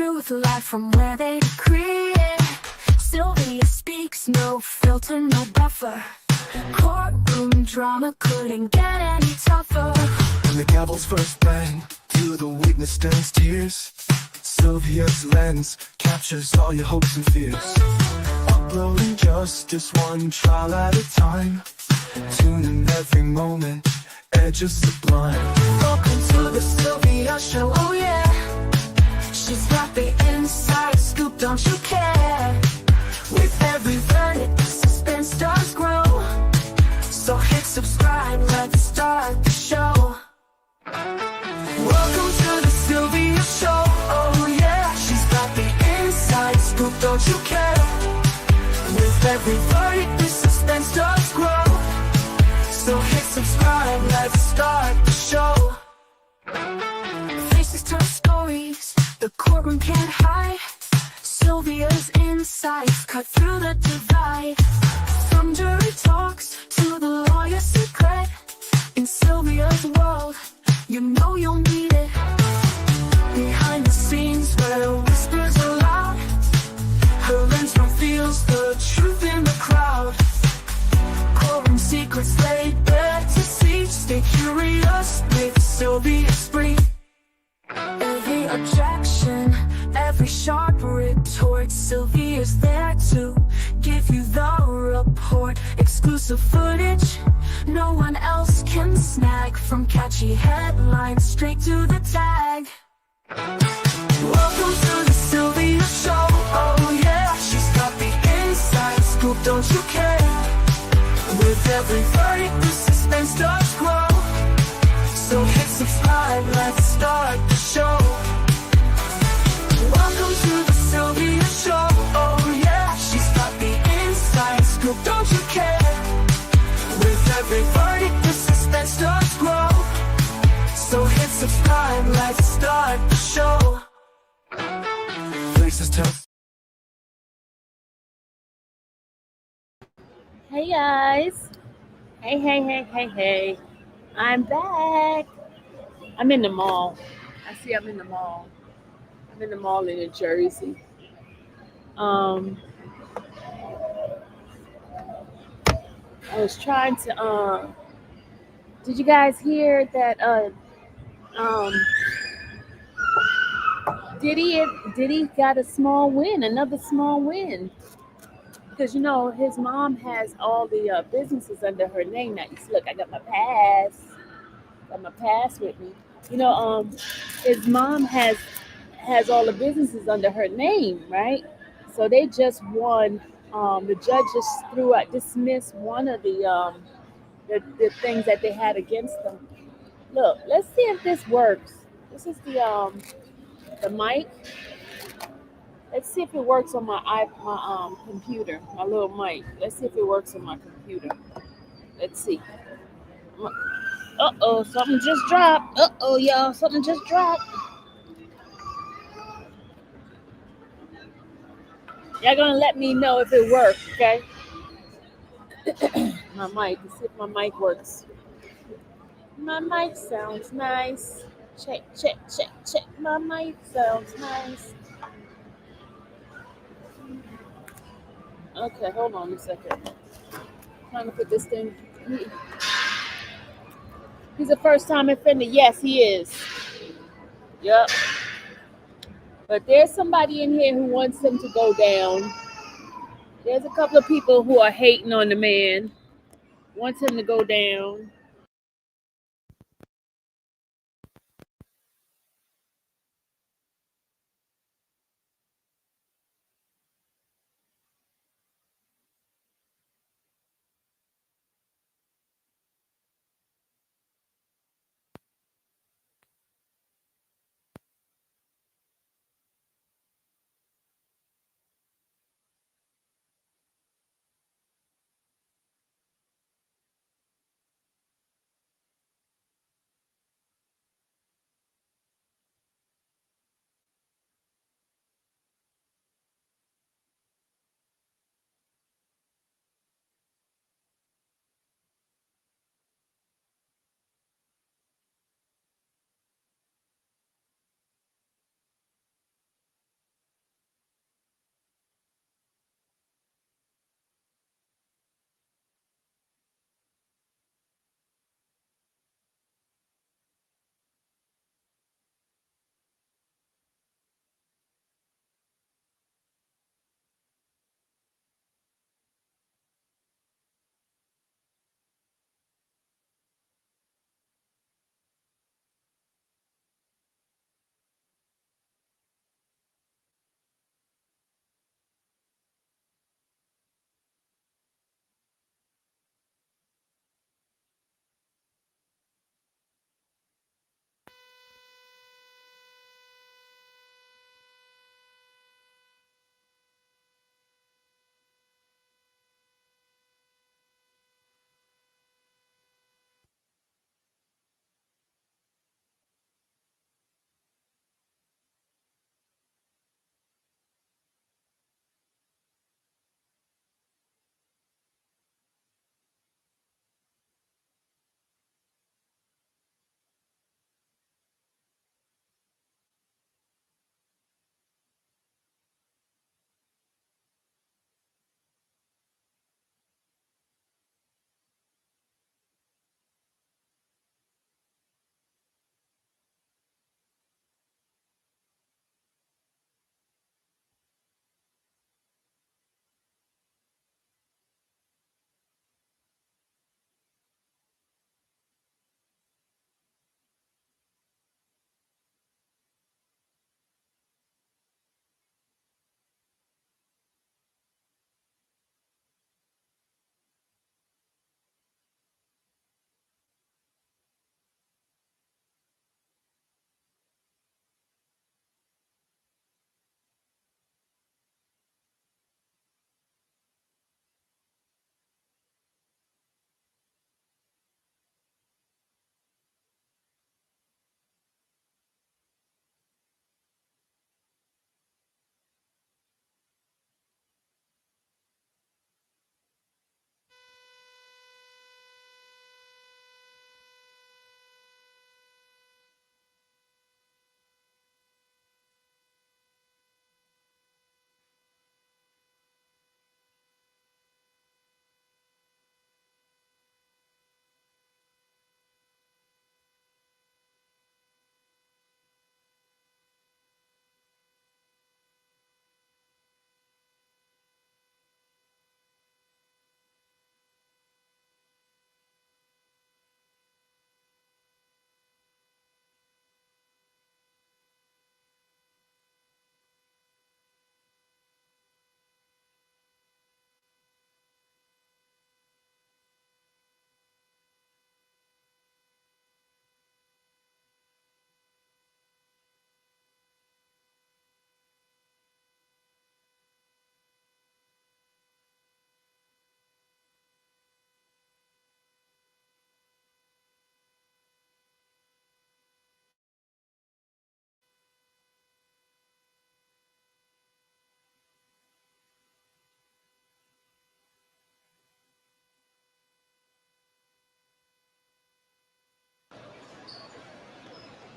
truth live from where they create. Sylvia speaks, no filter, no buffer. Courtroom drama couldn't get any tougher. When the gavel's first bang, to the weakness turns tears. Sylvia's lens captures all your hopes and fears. Uploading justice one trial at a time. Tuning every moment, edges sublime. Welcome to the Sylvia Show, oh yeah. She's got the inside scoop, don't you care? With every verdict, the suspense does grow. So hit subscribe, let's start the show. Welcome to the Sylvia Show, oh yeah. She's got the inside scoop, don't you care? With every verdict, the suspense does grow. So hit subscribe, let's start the show. Faces tell stories, the courtroom can't hide. Sylvia's insights cut through the divide. From jury talks to the lawyer's secret. In Sylvia's world, you know you'll need it. Behind the scenes where whispers are loud, her lens reveals the truth in the crowd. Courtroom secrets laid bare to see. Stay curious with Sylvia Spree. Every objection, every sharp retort, Sylvia's there to give you the report. Exclusive footage no one else can snag. From catchy headlines straight to the tag. Welcome to the Sylvia Show, oh yeah. She's got the inside scoop, don't you care? With every verdict, the suspense does grow. So hit subscribe, let's start the show. Welcome to the Sylvia Show, oh yeah. She's got the inside scoop, don't you care? With every verdict, the suspense does grow. So hit subscribe, let's start the show. Faces tell. Hey guys. Hey. I'm back. I'm in the mall. I'm in the mall. I'm in the mall in New Jersey. I was trying to did you guys hear that Diddy got a small win, another small win. Because you know his mom has all the businesses under her name now. Look, I got my pass with me. You know, his mom has all the businesses under her name, right? So they just won. The judge just dismissed one of the things that they had against them. Look, let's see if this works. This is the mic. Let's see if it works on my computer, my little mic. Let's see if it works on my computer. Let's see. Uh-oh, something just dropped. Uh-oh, y'all, something just dropped. Y'all gonna let me know if it works, okay? My mic, let's see if my mic works. My mic sounds nice. Check. My mic sounds nice. Okay, hold on a second. Trying to put this thing. He's a first-time offender. Yes, he is. Yep. But there's somebody in here who wants him to go down. There's a couple of people who are hating on the man. Wants him to go down.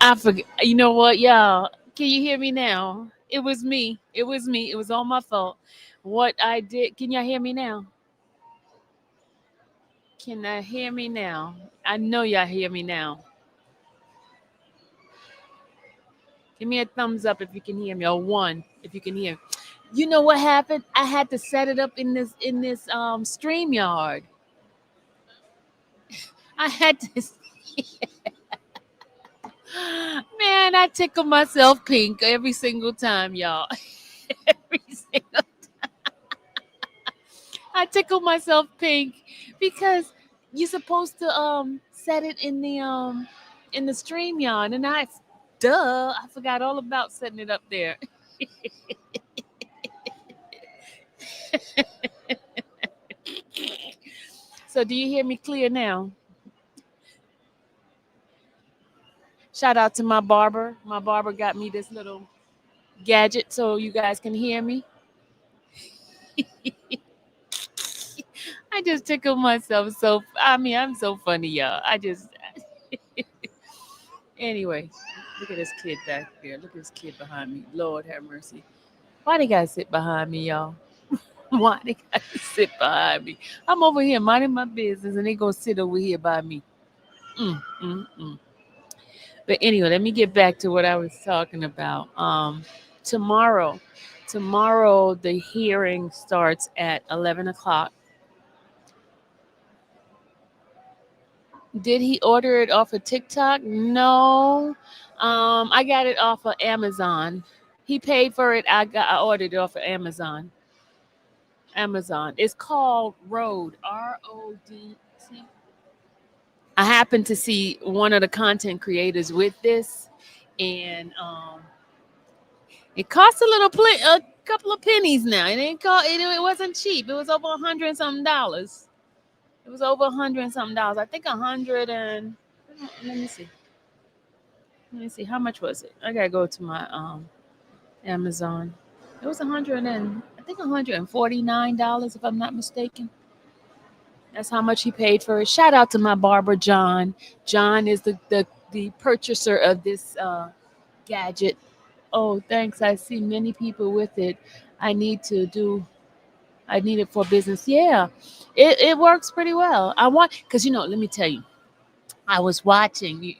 I forget. You know what, y'all? Can you hear me now? It was me. It was me. It was all my fault. What I did. Can y'all hear me now? Can I hear me now? I know y'all hear me now. Give me a thumbs up if you can hear me, or one if you can hear. You know what happened? I had to set it up in this StreamYard. I had to. Man, I tickle myself pink every single time, y'all. Every single I tickle myself pink because you're supposed to set it in the StreamYard, and I forgot all about setting it up there. So do you hear me clear now? Shout out to my barber. My barber got me this little gadget so you guys can hear me. I just tickle myself so I'm so funny, y'all. Anyway, look at this kid back there. Look at this kid behind me. Lord have mercy. Why they gotta sit behind me, y'all? Why they gotta sit behind me? I'm over here minding my business and they gonna sit over here by me. Mm, mm, mm. But anyway, let me get back to what I was talking about. Tomorrow, tomorrow the hearing starts at 11 o'clock. Did he order it off of TikTok? No. I got it off of Amazon. He paid for it. I ordered it off of Amazon. Amazon. It's called Road. ROD. I happened to see one of the content creators with this, and it cost a couple of pennies now. It ain't cost. It wasn't cheap. It was over $100 and something dollars. It was over $100 and something dollars. I think 100 and let me see. Let me see how much was it. I gotta go to my Amazon. It was 100 and I think $149 if I'm not mistaken. That's how much he paid for it. Shout out to my barber John. John is the purchaser of this gadget. Oh, thanks. I see many people with it. I need to do. I need it for business. Yeah, it works pretty well. I want because let me tell you. I was watching,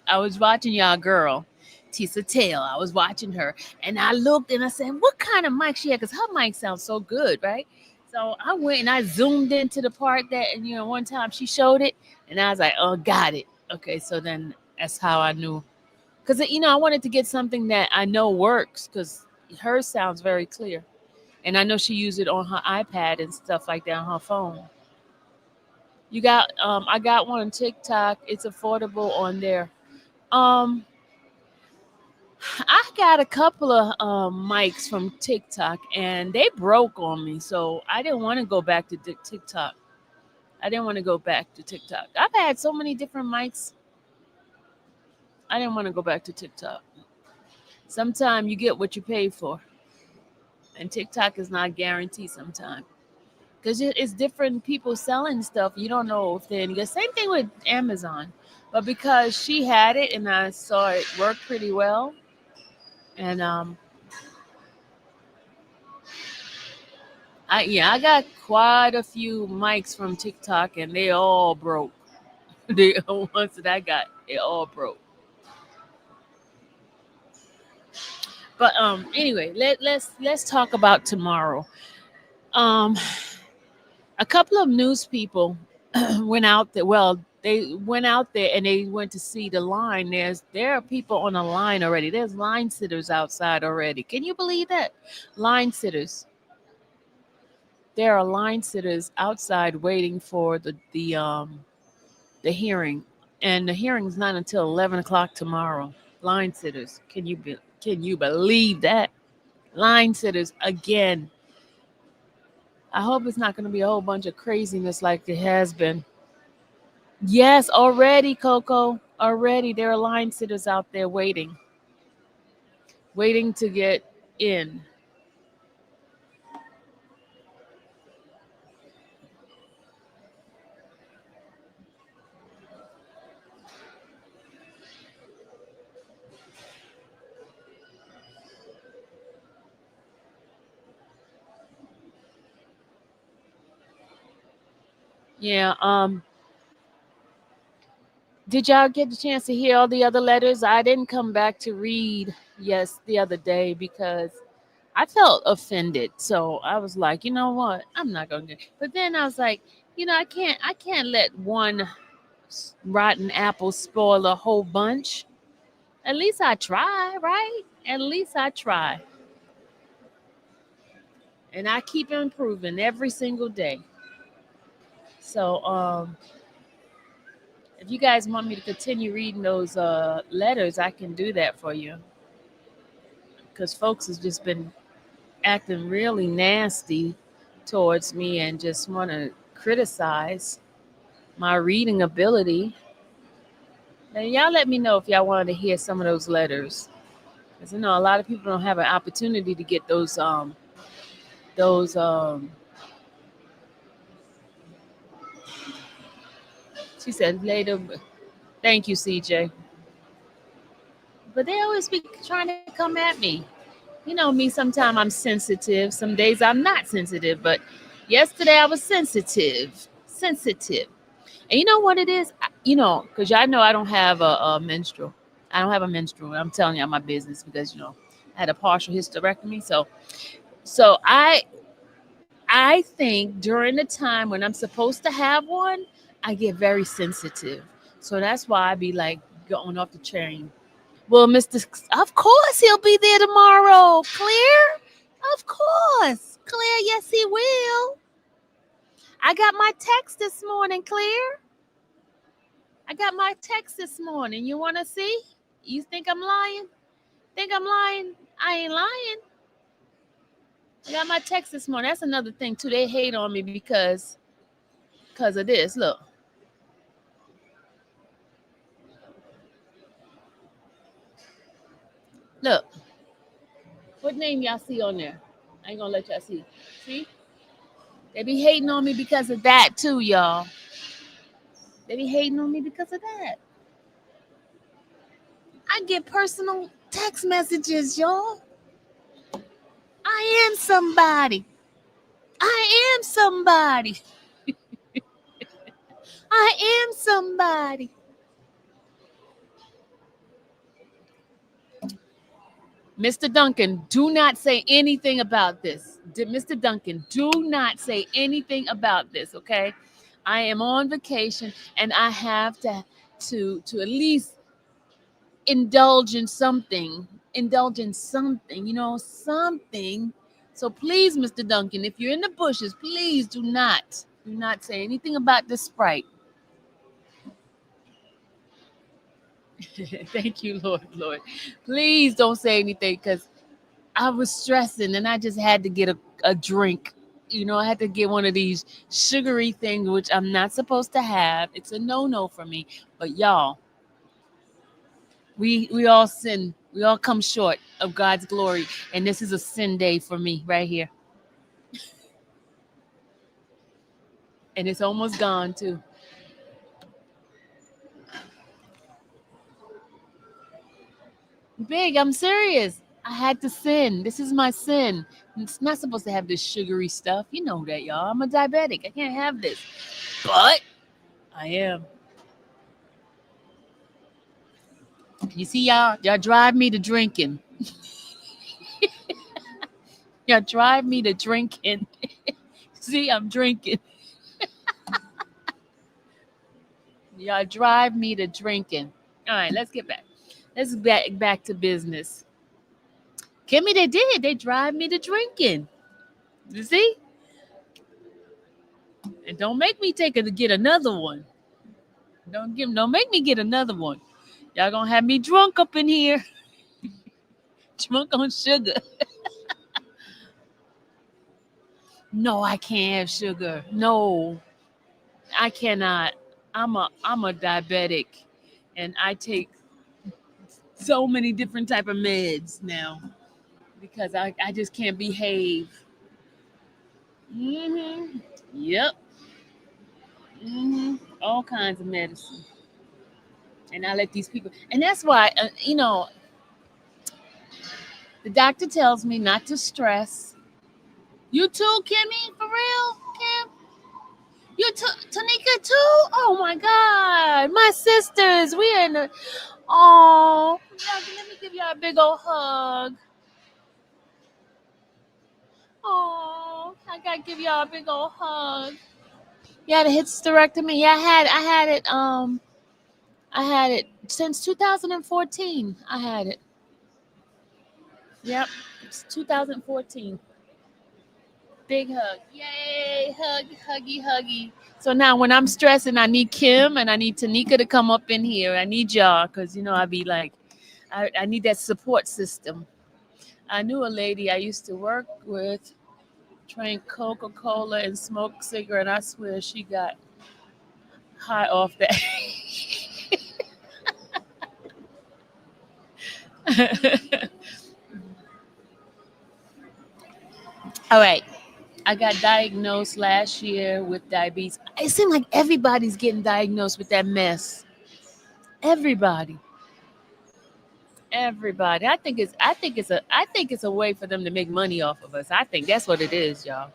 I was watching y'all girl, Tisa Tail. I was watching her, and I looked and I said, "What kind of mic she had?" Because her mic sounds so good, right? So I went and I zoomed into the part that, and one time she showed it, and I was like, "Oh, got it." Okay, so then that's how I knew, because I wanted to get something that I know works, because hers sounds very clear, and I know she used it on her iPad and stuff like that on her phone. I got one on TikTok. It's affordable on there. Um I got a couple of mics from TikTok and they broke on me. So I didn't want to go back to TikTok. I didn't want to go back to TikTok. I've had so many different mics. I didn't want to go back to TikTok. Sometimes you get what you pay for. And TikTok is not guaranteed sometimes. Because it's different people selling stuff. You don't know if they're any good. Same thing with Amazon. But because she had it and I saw it work pretty well, and I got quite a few mics from TikTok and they all broke. The ones that I got, they all broke. But anyway, let's talk about tomorrow. Um, a couple of news people went out there. Well, they went out there and they went to see the line. There are people on the line already. There's line sitters outside already. Can you believe that? Line sitters. There are line sitters outside waiting for the hearing, and the hearing is not until 11 o'clock tomorrow. Line sitters. Can you believe that? Line sitters again. I hope it's not going to be a whole bunch of craziness like it has been. Yes, already, Coco. Already, there are line sitters out there waiting to get in. Yeah. Did y'all get the chance to hear all the other letters? I didn't come back to read the other day because I felt offended. So I was like, you know what? I'm not gonna get. But then I was like, I can't let one rotten apple spoil a whole bunch. At least I try, right? At least I try, and I keep improving every single day. So if you guys want me to continue reading those letters, I can do that for you because folks has just been acting really nasty towards me and just want to criticize my reading ability. And y'all let me know if y'all wanted to hear some of those letters. Because a lot of people don't have an opportunity to get those she said later. Thank you, CJ. But they always be trying to come at me. Me, sometimes I'm sensitive. Some days I'm not sensitive. But yesterday I was sensitive. Sensitive. And you know what it is? Because y'all know I don't have a menstrual. I don't have a menstrual. I'm telling y'all my business because, I had a partial hysterectomy. So I think during the time when I'm supposed to have one, I get very sensitive. So that's why I be like going off the chain. Well, of course he'll be there tomorrow. Clear? Of course. Clear, yes, he will. I got my text this morning, Clear. I got my text this morning. You want to see? You think I'm lying? Think I'm lying? I ain't lying. I got my text this morning. That's another thing, too. They hate on me because of this. Look. What name y'all see on there? I ain't gonna let y'all see. See? They be hating on me because of that too, y'all. They be hating on me because of that. I get personal text messages, y'all. I am somebody. I am somebody. I am somebody. Mr. Duncan, do not say anything about this. Mr. Duncan, do not say anything about this, okay? I am on vacation and I have to at least indulge in something, something. So please, Mr. Duncan, if you're in the bushes, please do not say anything about this Sprite. Thank you, Lord. Please don't say anything because I was stressing and I just had to get a drink. I had to get one of these sugary things, which I'm not supposed to have. It's a no-no for me. But y'all, we all sin. We all come short of God's glory. And this is a sin day for me right here. And it's almost gone too. Big, I'm serious. I had to sin. This is my sin. It's not supposed to have this sugary stuff. You know that, y'all. I'm a diabetic. I can't have this. But I am. You see, y'all drive me to drinking. Y'all drive me to drinking. See, I'm drinking. Y'all drive me to drinking. All right, let's get back. Let's get back to business. Kimmy, they did. They drive me to drinking. You see? And don't make me get another one. Don't make me get another one. Y'all gonna have me drunk up in here. Drunk on sugar. No, I can't have sugar. No, I cannot. I'm a diabetic and I take so many different type of meds now because I just can't behave. Yep. All kinds of medicine. And I let these people, and that's why, the doctor tells me not to stress. You too, Kimmy? For real, Kim? You Tanika too? Oh my God, my sisters, we in the. Oh, let me give y'all a big old hug. Oh, I gotta give y'all a big old hug. Yeah, the hysterectomy. Yeah, I had it since 2014. I had it. Yep, it's 2014. Big hug. Yay, hug, huggy, huggy. So now when I'm stressing, I need Kim and I need Tanika to come up in here. I need y'all because, I be like, I need that support system. I knew a lady I used to work with, drank Coca-Cola and smoked cigarette. And I swear she got high off that. All right. I got diagnosed last year with diabetes. It seems like everybody's getting diagnosed with that mess. Everybody. Everybody. I think it's a way for them to make money off of us. I think that's what it is, y'all.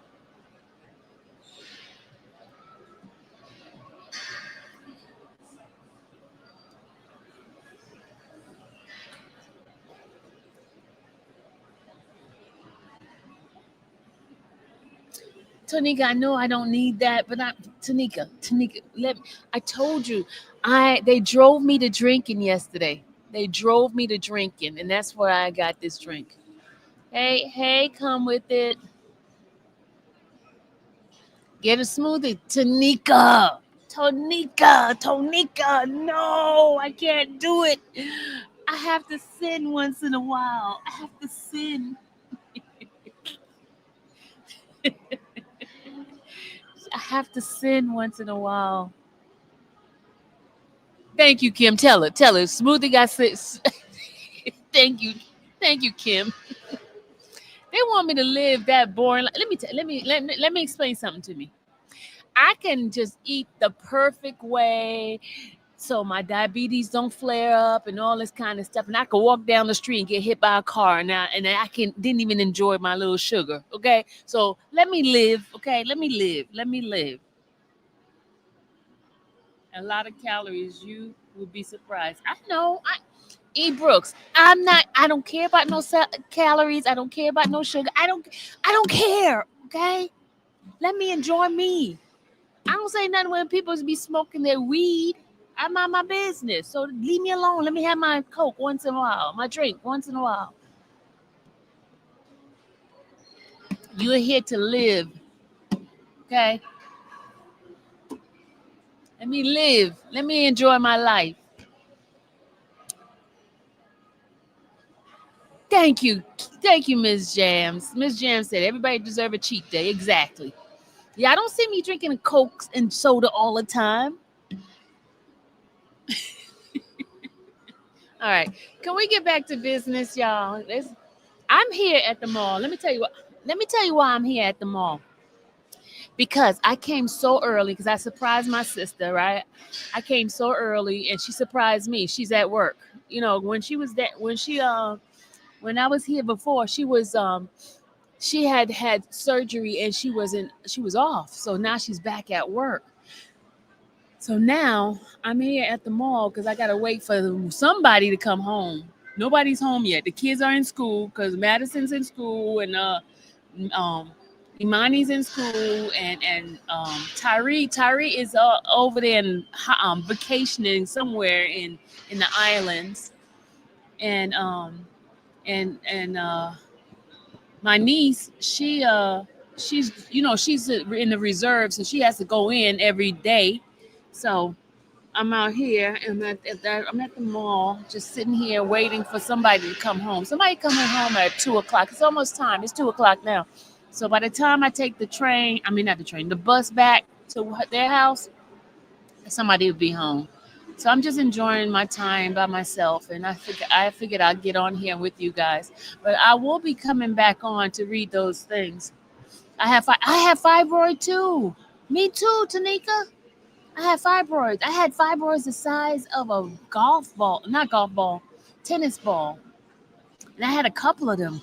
Tanika, I know I don't need that, but Tanika, I told you, they drove me to drinking yesterday. They drove me to drinking, and that's where I got this drink. Hey, hey, come with it. Get a smoothie. Tonika, no, I can't do it. I have to sin once in a while. I have to sin. I have to sin once in a while. Thank you, Kim. Tell her. Smoothie got six. Thank you. Thank you, Kim. They want me to live that boring life. Let me explain something to me. I can just eat the perfect way so my diabetes don't flare up and all this kind of stuff. And I could walk down the street and get hit by a car and I didn't even enjoy my little sugar. Okay. So let me live. Okay. Let me live. Let me live. A lot of calories. You would be surprised. I know. E Brooks. I don't care about no calories. I don't care about no sugar. I don't care. Okay. Let me enjoy me. I don't say nothing when people be smoking their weed. I mind my business. So leave me alone. Let me have my Coke once in a while, my drink once in a while. You're here to live. Okay. Let me live. Let me enjoy my life. Thank you. Thank you, Ms. Jams. Ms. Jams said everybody deserve a cheat day. Exactly. Yeah, I don't see me drinking Cokes and soda all the time. All right. Can we get back to business, y'all? I'm here at the mall. Let me tell you what. Let me tell you why I'm here at the mall. Because I came so early because I surprised my sister, right? I came so early and she surprised me. She's at work. When she was that when I was here before, she had surgery and she was off. So now she's back at work. So now I'm here at the mall because I gotta wait for somebody to come home. Nobody's home yet. The kids are in school because Madison's in school and um Imani's in school and Tyree is over there in vacationing somewhere in the islands and my niece she's in the reserve so she has to go in every day. So I'm out here and I'm at the mall, just sitting here waiting for somebody to come home. Somebody coming home at 2 o'clock. It's almost time. It's 2 o'clock now. So by the time I take not the train, the bus back to their house, somebody will be home. So I'm just enjoying my time by myself, and I figured I'd get on here with you guys. But I will be coming back on to read those things. I have fibroid too. Me too, Tanika. I had fibroids. I had fibroids the size of a golf ball, not golf ball, tennis ball. And I had a couple of them.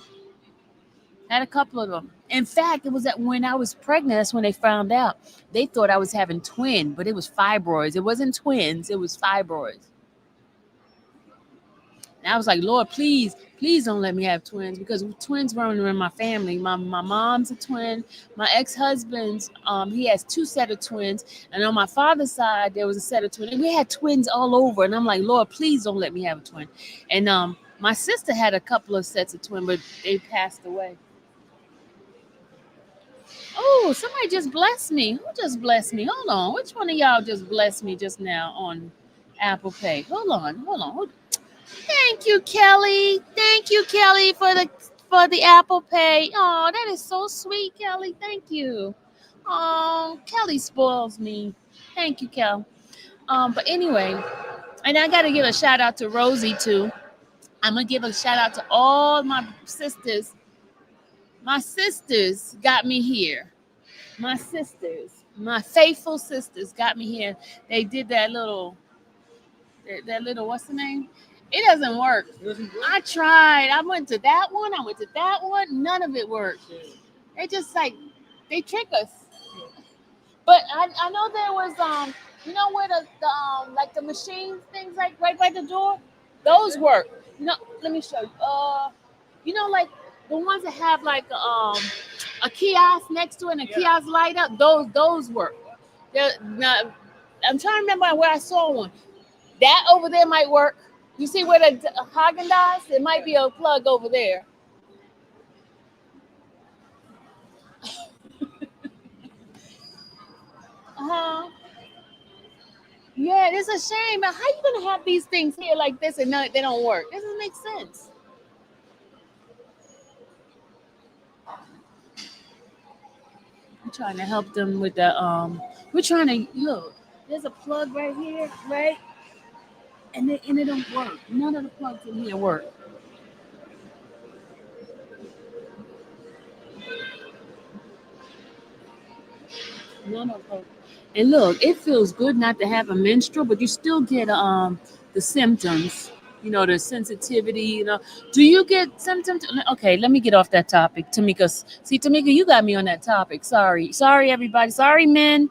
In fact, it was that when I was pregnant, that's when they found out. They thought I was having twin, but it was fibroids. It wasn't twins, it was fibroids. And I was like, Lord, please, please don't let me have twins because twins running in my family. My mom's a twin. My ex-husband's, he has two set of twins. And on my father's side, there was a set of twins. And we had twins all over. And I'm like, Lord, please don't let me have a twin. And my sister had a couple of sets of twins, but they passed away. Oh, somebody just blessed me. Who just blessed me? Hold on. Which one of y'all just blessed me just now on Apple Pay? Hold on. Thank you, Kelly. Thank you, Kelly, for the Apple Pay. Oh, that is so sweet, Kelly. Thank you. Oh, Kelly spoils me. Thank you, Kel. But anyway, and I gotta give a shout out to Rosie too. I'm gonna give a shout out to all my sisters. My sisters got me here. My sisters, my faithful sisters got me here. They did that little, what's the name? It doesn't work. I tried. I went to that one. I went to that one. None of it worked. They just like, they trick us. But I know there was, you know where the like the machine things like right by the door? Those work. No, let me show you. You know, like the ones that have like a kiosk next to it and a kiosk light up, those work. Now, I'm trying to remember where I saw one. That over there might work. You see where the Haagen Dazs? It might be a plug over there. Uh-huh. Yeah, it's a shame. How you gonna have these things here like this and they don't work? It doesn't make sense. I'm trying to help them with the We're trying to look. There's a plug right here, right? And it don't work. None of the plugs in here work. None of them. And look, it feels good not to have a menstrual, but you still get the symptoms. You know, the sensitivity. You know, do you get symptoms? Okay, let me get off that topic, Tamika. See, Tamika, you got me on that topic. Sorry, everybody. Sorry, men.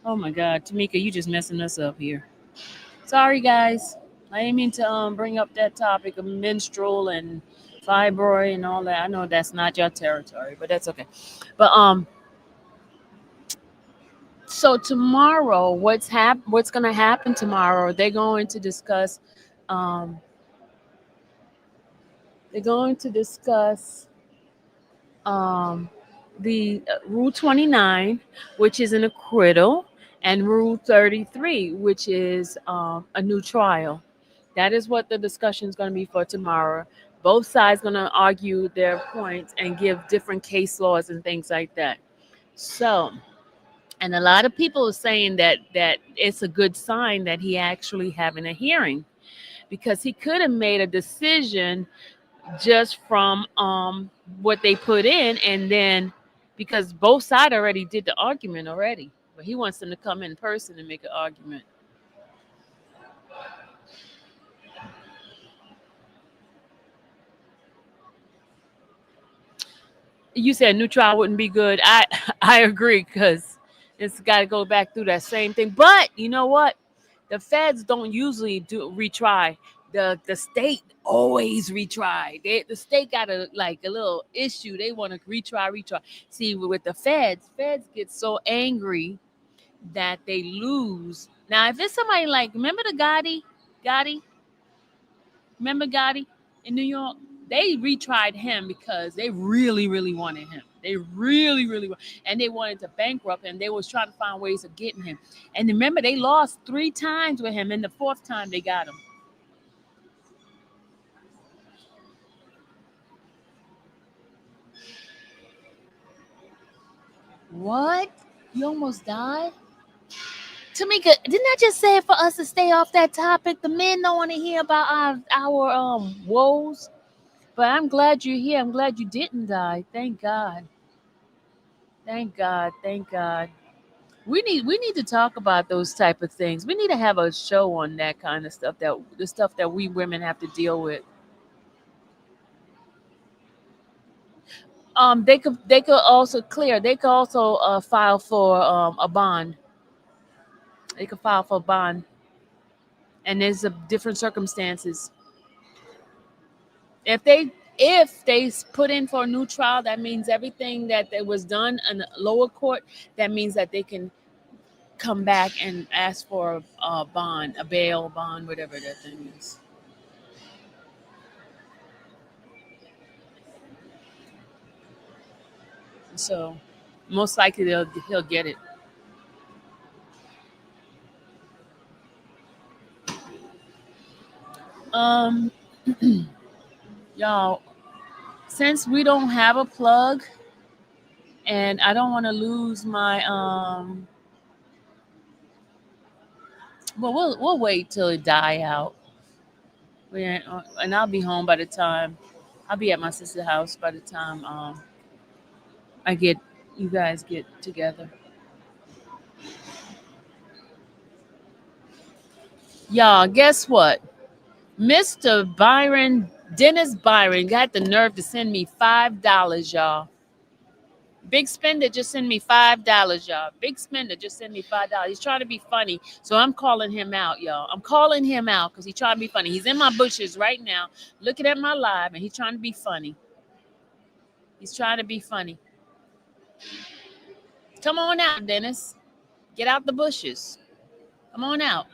Oh my God, Tamika, you just messing us up here. Sorry, guys. I didn't mean to bring up that topic of menstrual and fibroid and all that. I know that's not your territory, but that's okay. But so tomorrow, what's going to happen tomorrow? Um, they're going to discuss um, the Rule 29, which is an acquittal, and Rule 33, which is a new trial. That is what the discussion is going to be for tomorrow. Both sides going to argue their points and give different case laws and things like that. So, and a lot of people are saying that it's a good sign that he actually having a hearing because he could have made a decision just from what they put in, and then because both sides already did the argument already, but he wants them to come in person and make an argument. You said new trial wouldn't be good. I agree because it's got to go back through that same thing. But you know what? The feds don't usually do retry. The state always retry. The state got a little issue. They want to retry. See, with the feds get so angry that they lose. Now, if it's somebody like remember the Gotti, remember Gotti in New York? They retried him because they really, really wanted him. They really, really and they wanted to bankrupt him. They was trying to find ways of getting him. And remember, they lost 3 times with him, and the fourth time they got him. What? You almost died? Tamika, didn't I just say for us to stay off that topic? The men don't want to hear about our woes. But I'm glad you're here. I'm glad you didn't die. Thank God. Thank God. Thank God. We need to talk about those type of things. We need to have a show on that kind of stuff, that the stuff that we women have to deal with. They could also clear. They could also file for a bond. They could file for a bond, and there's different circumstances. If they put in for a new trial, that means everything that was done in the lower court. That means that they can come back and ask for a bond, a bail bond, whatever that thing is. So most likely he'll get it. Um, y'all, since we don't have a plug, and I don't want to lose my well, we'll wait till it die out. And I'll be home by the time I'll be at my sister's house by the time I get you guys get together. Y'all, guess what? Mr. Byron, Dennis Byron, got the nerve to send me $5, y'all. Big spender just sent me $5, y'all. Big spender just sent me $5. He's trying to be funny, so I'm calling him out, y'all. I'm calling him out because he's trying to be funny. He's in my bushes right now, looking at my live, and he's trying to be funny. He's trying to be funny. Come on out, Dennis. Get out the bushes. Come on out.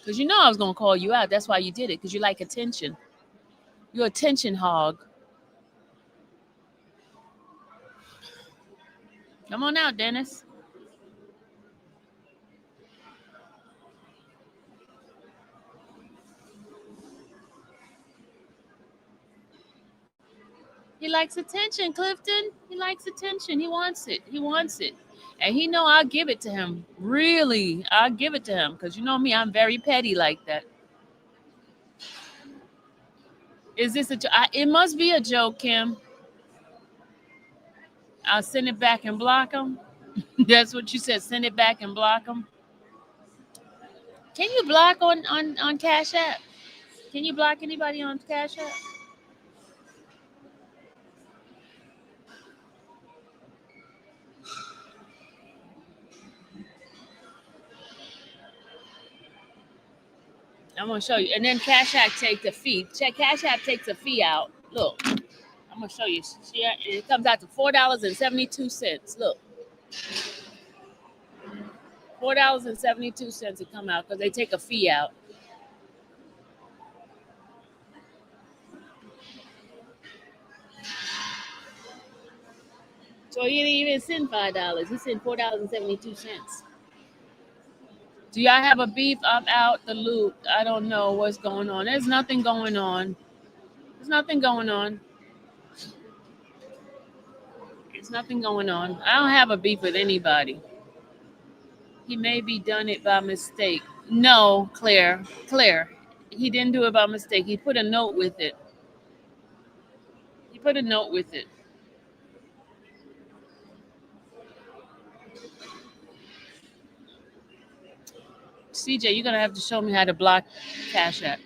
Because you know I was going to call you out. That's why you did it, because you like attention. You're a attention hog. Come on out, Dennis. He likes attention, Clifton. He likes attention. He wants it. He wants it. And he know I'll give it to him. Really, I'll give it to him. Because you know me, I'm very petty like that. Is this it must be a joke, Kim. I'll send it back and block him. That's what you said. Send it back and block him. Can you block on Cash App? Can you block anybody on Cash App? I'm gonna show you. And then Cash App takes a fee. Check Cash App takes a fee out. Look, I'm gonna show you. It comes out to $4.72. Look, $4.72 it come out because they take a fee out. So he didn't even send $5. He sent $4.72. Do y'all have a beef? I'm out the loop. I don't know what's going on. There's nothing going on. There's nothing going on. There's nothing going on. I don't have a beef with anybody. He may be done it by mistake. No, Claire. Claire. He didn't do it by mistake. He put a note with it. He put a note with it. CJ, you're gonna have to show me how to block Cash App.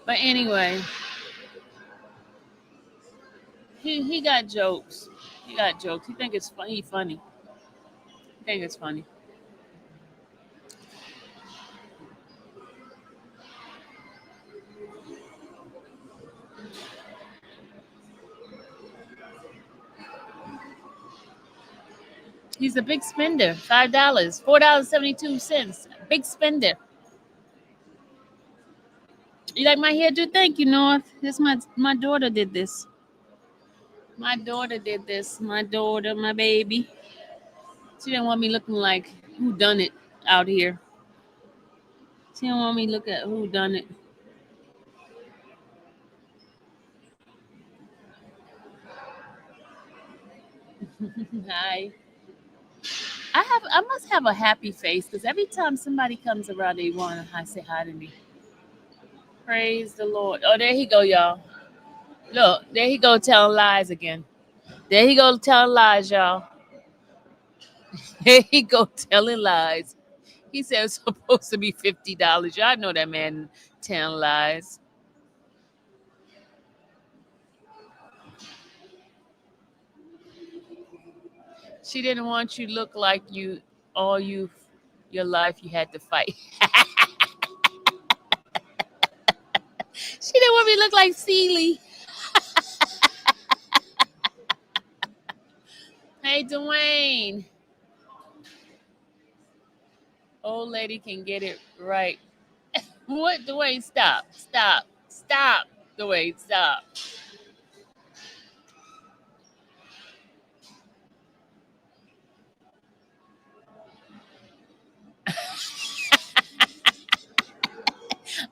But anyway, he got jokes. He got jokes. He think it's funny. Funny. He think it's funny. He's a big spender. $5, $4.72. Big spender. You like my hairdo? Thank you, North. This my daughter did this. My daughter did this. My daughter, my baby. She didn't want me looking like who done it out here. She didn't want me look at who done it. Hi. I must have a happy face because every time somebody comes around, they want to say hi to me. Praise the Lord. Oh, there he go, y'all. Look, there he go telling lies again. There he go telling lies, y'all. There he go telling lies. He said it's supposed to be $50. Y'all know that man telling lies. She didn't want you to look like all your life you had to fight. She didn't want me to look like Celie. Hey, Dwayne. Old lady can get it right. What, Dwayne? Stop. Stop. Stop. Dwayne, stop.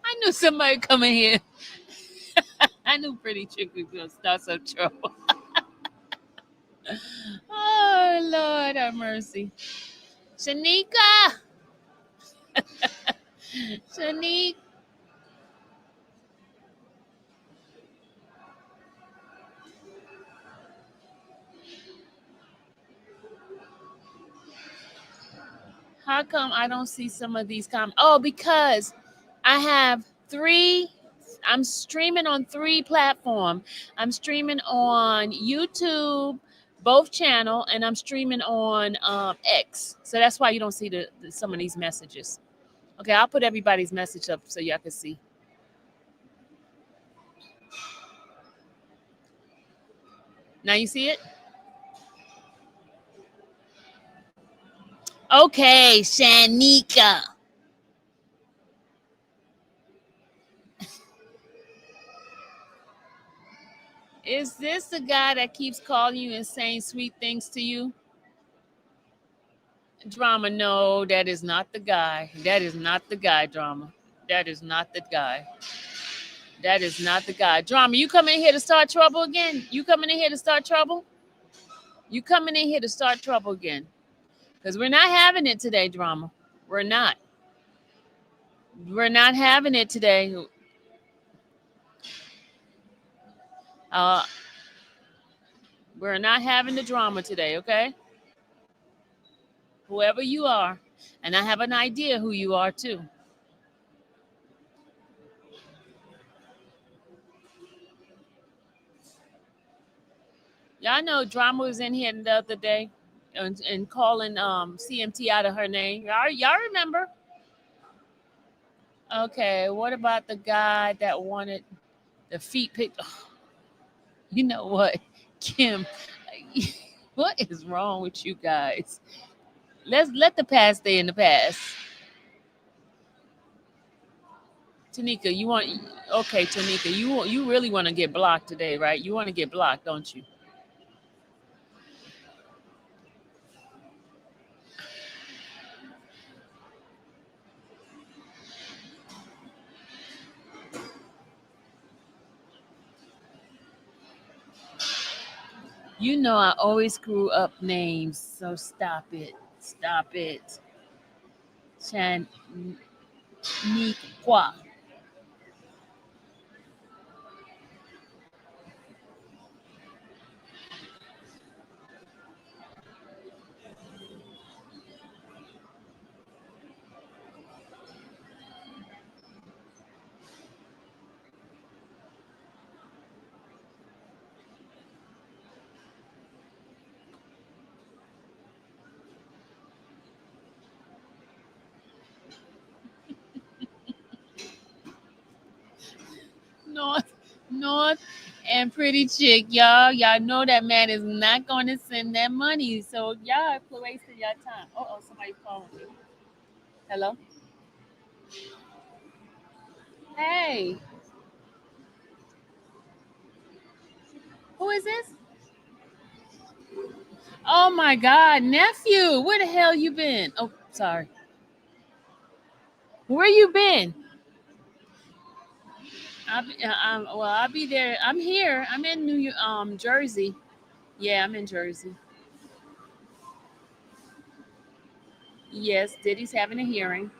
I knew somebody coming here. I knew Pretty Chick was going to start some trouble. Oh, Lord have mercy. Shanika. Shanique. How come I don't see some of these comments? Oh, because I have three. I'm streaming on three platforms. I'm streaming on YouTube, both channel, and I'm streaming on X. So that's why you don't see some of these messages. Okay, I'll put everybody's message up so y'all can see. Now you see it? Okay, Shanika. Is this the guy that keeps calling you and saying sweet things to you? Drama, no, that is not the guy. That is not the guy, Drama. That is not the guy. That is not the guy. Drama, you coming in here to start trouble again? You coming in here to start trouble? You coming in here to start trouble again? Because we're not having it today, Drama. We're not. We're not having it today. Uh, we're not having the drama today, okay? Whoever you are. And I have an idea who you are too. Y'all know Drama was in here the other day and calling CMT out of her name. Y'all remember? Okay, what about the guy that wanted the feet picked? Oh, you know what, Kim? What is wrong with you guys? Let's let the past stay in the past. Tanika, you want? Okay, Tanika, you really want to get blocked today, right? You want to get blocked, don't you? You know I always screw up names, so stop it. Stop it. Shaniqua. North, North, and Pretty Chick, y'all. Y'all know that man is not going to send that money, so y'all wasting your time. Oh, somebody calling me. Hello. Hey, who is this? Oh my God, nephew, where the hell you been? Oh, sorry. Where you been? I'll be there. I'm here. I'm in Jersey. Yeah, I'm in Jersey. Yes, Diddy's having a hearing.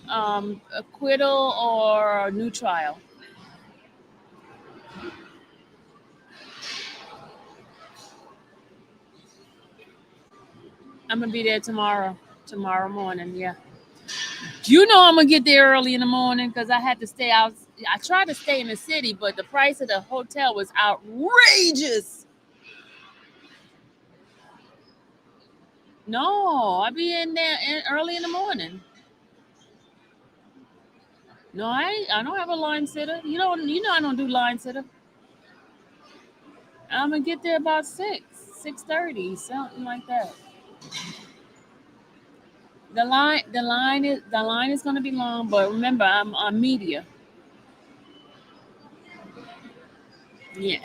Acquittal or new trial. I'm gonna be there tomorrow. Tomorrow morning. Yeah. You know I'm gonna get there early in the morning because I had to stay out. I tried to stay in the city, but the price of the hotel was outrageous. No, I be in there early in the morning. No, I don't have a line sitter. You know I don't do line sitter. I'm gonna get there about 6:30, something like that. The line is gonna be long, but remember I'm media. Yeah.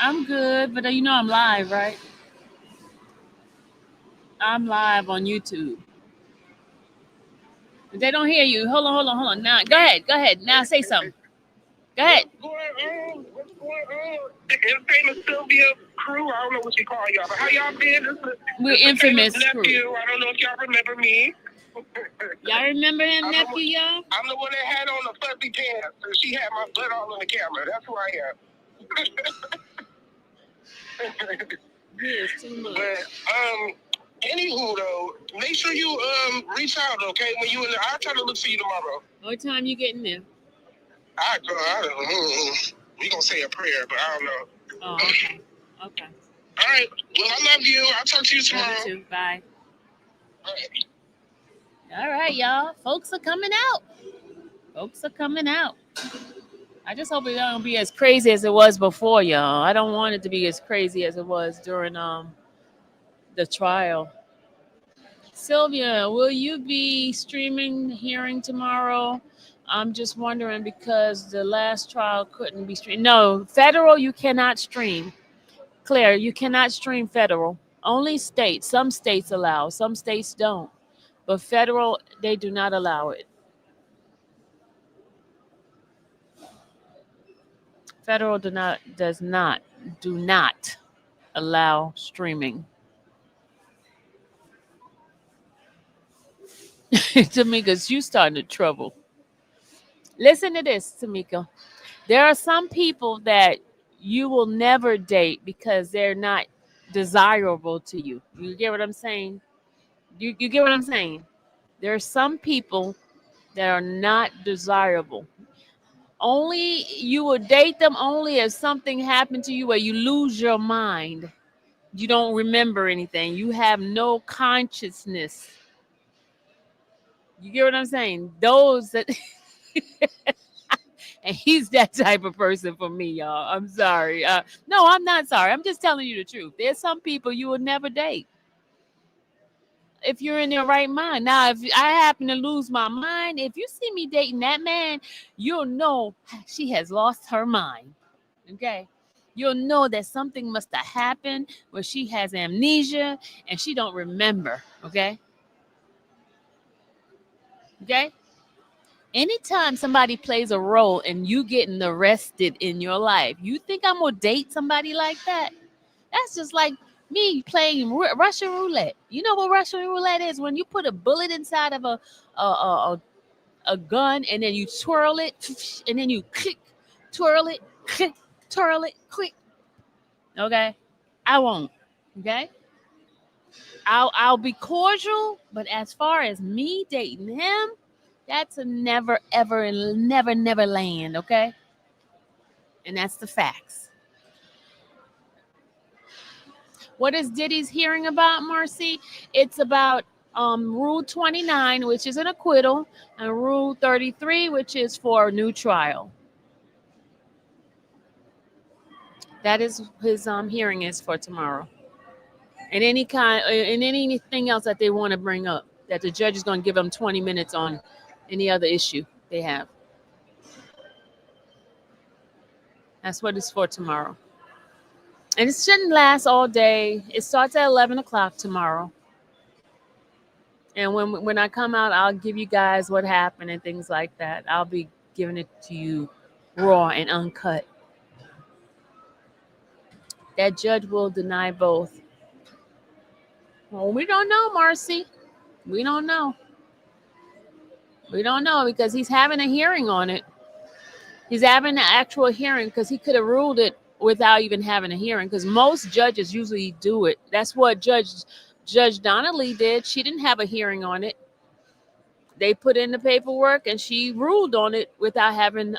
I'm good, but you know I'm live, right? I'm live on YouTube. But they don't hear you. Hold on. Now, go ahead. Now say something. Go ahead. What's going on? The infamous Sylvia crew. I don't know what you call y'all, but how y'all been? We're This is infamous Taylor's crew. nephew. I don't know if y'all remember me. Y'all remember him, I'm nephew, y'all? I'm the one that had on the fuzzy pants, and she had my butt all on the camera. That's who I am. He is too much. But anywho though, make sure you reach out, okay? When you in there, I'll try to look for you tomorrow. What time you getting there? We gonna say a prayer, but I don't know. Oh, okay. Okay. All right. Well, I love you. I'll talk to you tomorrow. Love you too. Bye. All right. All right, y'all. Folks are coming out. I just hope it don't be as crazy as it was before, y'all. I don't want it to be as crazy as it was during the trial. Sylvia, will you be streaming the hearing tomorrow? I'm just wondering because the last trial couldn't be streamed. No, federal you cannot stream. Claire, you cannot stream federal. Only states. Some states allow, some states don't. But federal, they do not allow it. Federal do not allow streaming. Tamika's you starting to trouble. Listen to this, Tamika. There are some people that you will never date because they're not desirable to you. You get what I'm saying? You get what I'm saying? There are some people that are not desirable. Only you will date them only if something happened to you where you lose your mind. You don't remember anything. You have no consciousness. You get what I'm saying? Those that and he's that type of person for me, y'all. I'm sorry. No, I'm not sorry. I'm just telling you the truth. There's some people you will never date if you're in your right mind. Now, if I happen to lose my mind, if you see me dating that man, you'll know she has lost her mind. Okay. You'll know that something must have happened where she has amnesia and she don't remember. Okay. Okay. Anytime somebody plays a role and you getting arrested in your life, you think I'm gonna date somebody like that? That's just like me playing Russian roulette. You know what Russian roulette is? When you put a bullet inside of a, a, a gun and then you twirl it and then you click, twirl it, click, twirl it, click. Okay, I won't. Okay, I'll be cordial, but as far as me dating him, that's a never ever and never land. Okay, and that's the facts. What is Diddy's hearing about, Marcy? It's about Rule 29, which is an acquittal, and Rule 33, which is for a new trial. That is his hearing is for tomorrow. And anything else that they want to bring up, that the judge is going to give them 20 minutes on any other issue they have. That's what it's for tomorrow. And it shouldn't last all day. It starts at 11 o'clock tomorrow. And when I come out, I'll give you guys what happened and things like that. I'll be giving it to you raw and uncut. That judge will deny both. Well, we don't know, Marcy. We don't know. We don't know because he's having a hearing on it. He's having an actual hearing because he could have ruled it without even having a hearing because most judges usually do it. That's what Judge Donnelly did. She didn't have a hearing on it. They put in the paperwork and she ruled on it without having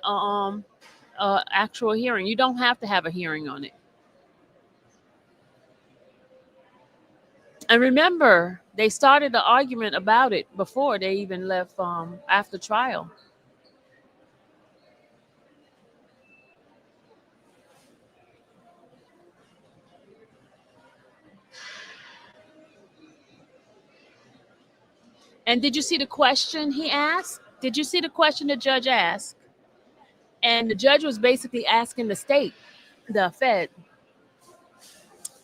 actual hearing. You don't have to have a hearing on it. And remember, they started the argument about it before they even left after trial. And did you see the question he asked? Did you see the question the judge asked? And the judge was basically asking the state, the Fed,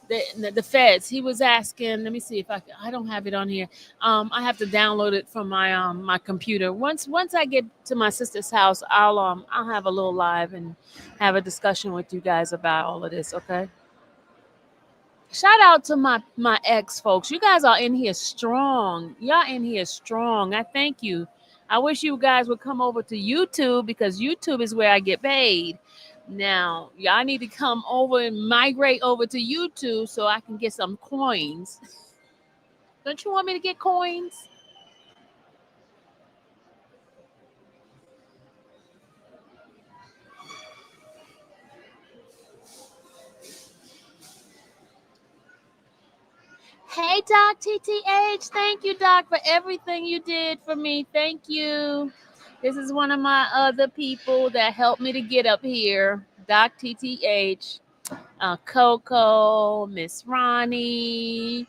the feds. He was asking. Let me see if I don't have it on here. I have to download it from my computer. Once I get to my sister's house, I'll have a little live and have a discussion with you guys about all of this. Okay. Shout out to my ex folks. You guys are in here strong. Y'all in here strong. I thank you. I wish you guys would come over to YouTube because YouTube is where I get paid. Now, y'all need to come over and migrate over to YouTube so I can get some coins. Don't you want me to get coins? Hey, Doc TTH. Thank you, Doc, for everything you did for me. Thank you. This is one of my other people that helped me to get up here. Doc TTH, Coco, Miss Ronnie.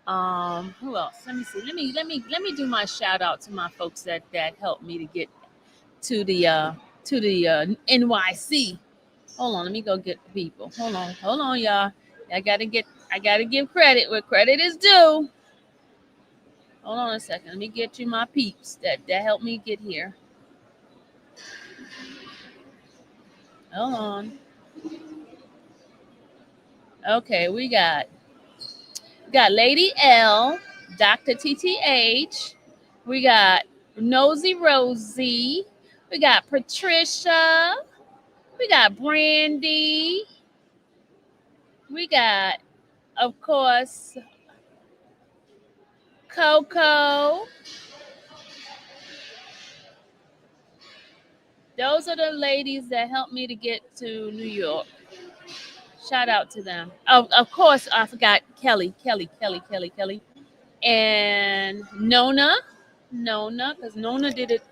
Who else? Let me see. Let me do my shout out to my folks that helped me to get to the NYC. Hold on, let me go get the people. Hold on, y'all. I gotta give credit where credit is due. Hold on a second. Let me get you my peeps that helped me get here. Hold on. Okay, we got Lady L, Dr. TTH. We got Nosy Rosie. We got Patricia. We got Brandy. We got, of course, Coco. Those are the ladies that helped me to get to New York. Shout out to them. Oh, of course, I forgot Kelly, and Nona, because Nona did it.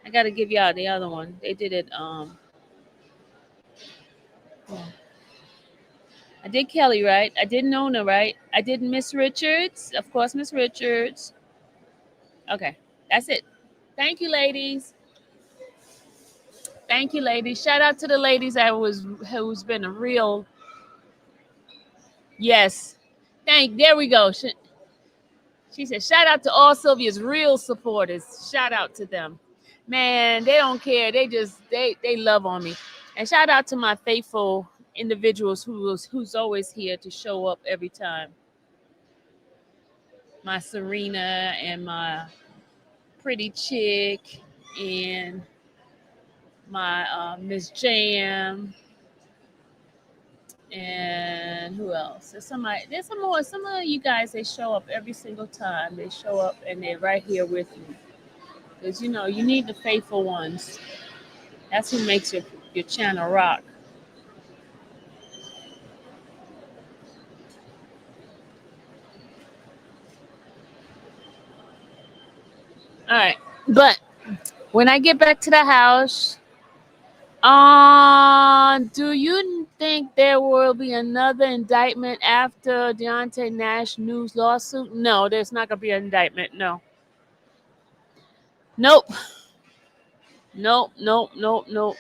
I got to give y'all the other one. They did it. I did Kelly right. I did Nona right. I did Miss Richards, of course, Miss Richards. Okay, that's it. Thank you, ladies. Thank you, ladies. Shout out to the ladies who's been a real yes. There we go. She said, shout out to all Sylvia's real supporters. Shout out to them. Man, they don't care. They love on me. And shout out to my faithful individuals who's always here to show up every time. My Serena and my pretty chick and my Miss Jam. And who else? There's some more. Some of you guys, they show up every single time. They show up and they're right here with you. Because you need the faithful ones. That's who makes your channel rock. All right. But when I get back to the house, do you think there will be another indictment after Deontay Nash news lawsuit? No, there's not gonna be an indictment. No. Nope. Nope.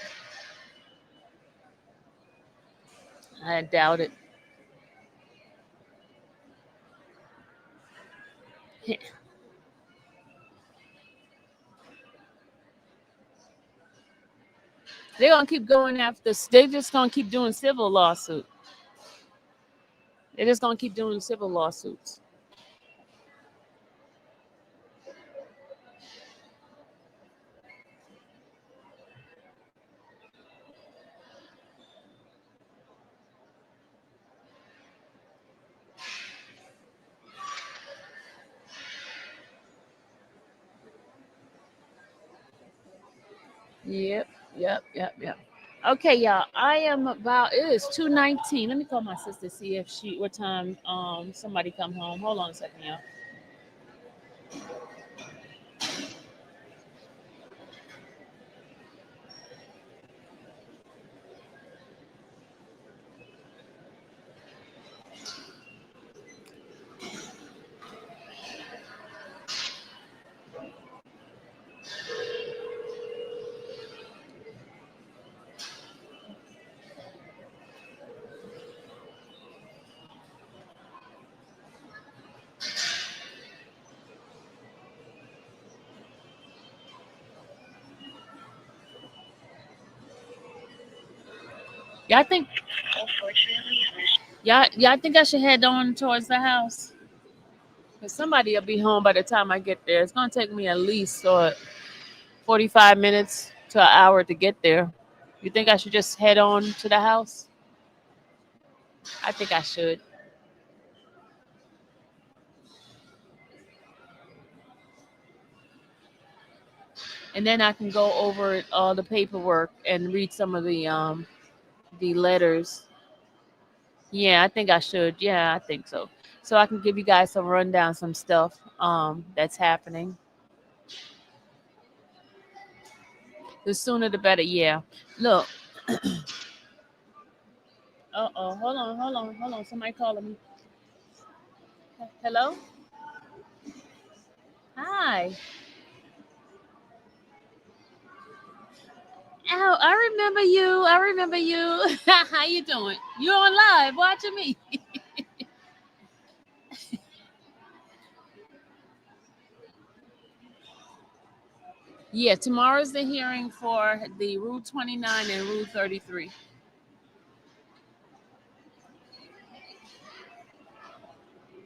I doubt it. They're gonna keep going after. They're just gonna keep doing civil lawsuits. They're just gonna keep doing civil lawsuits. Yep. Okay, y'all. I am about. It is 2:19. Let me call my sister see if she what time somebody come home. Hold on a second, y'all. Y'all think y'all think I should head on towards the house? Cause somebody will be home by the time I get there. It's gonna take me at least 45 minutes to an hour to get there. You think I should just head on to the house? I think I should. And then I can go over all the paperwork and read some of the letters. Yeah, I think I should. Yeah, I think so. So I can give you guys some rundown, some stuff that's happening. The sooner the better. Yeah. Look. Uh-oh. Hold on. Somebody calling me. Hello? Hi. Oh, I remember you. I remember you. How you doing? You on live watching me? Yeah, tomorrow's the hearing for the Rule 29 and Rule 33.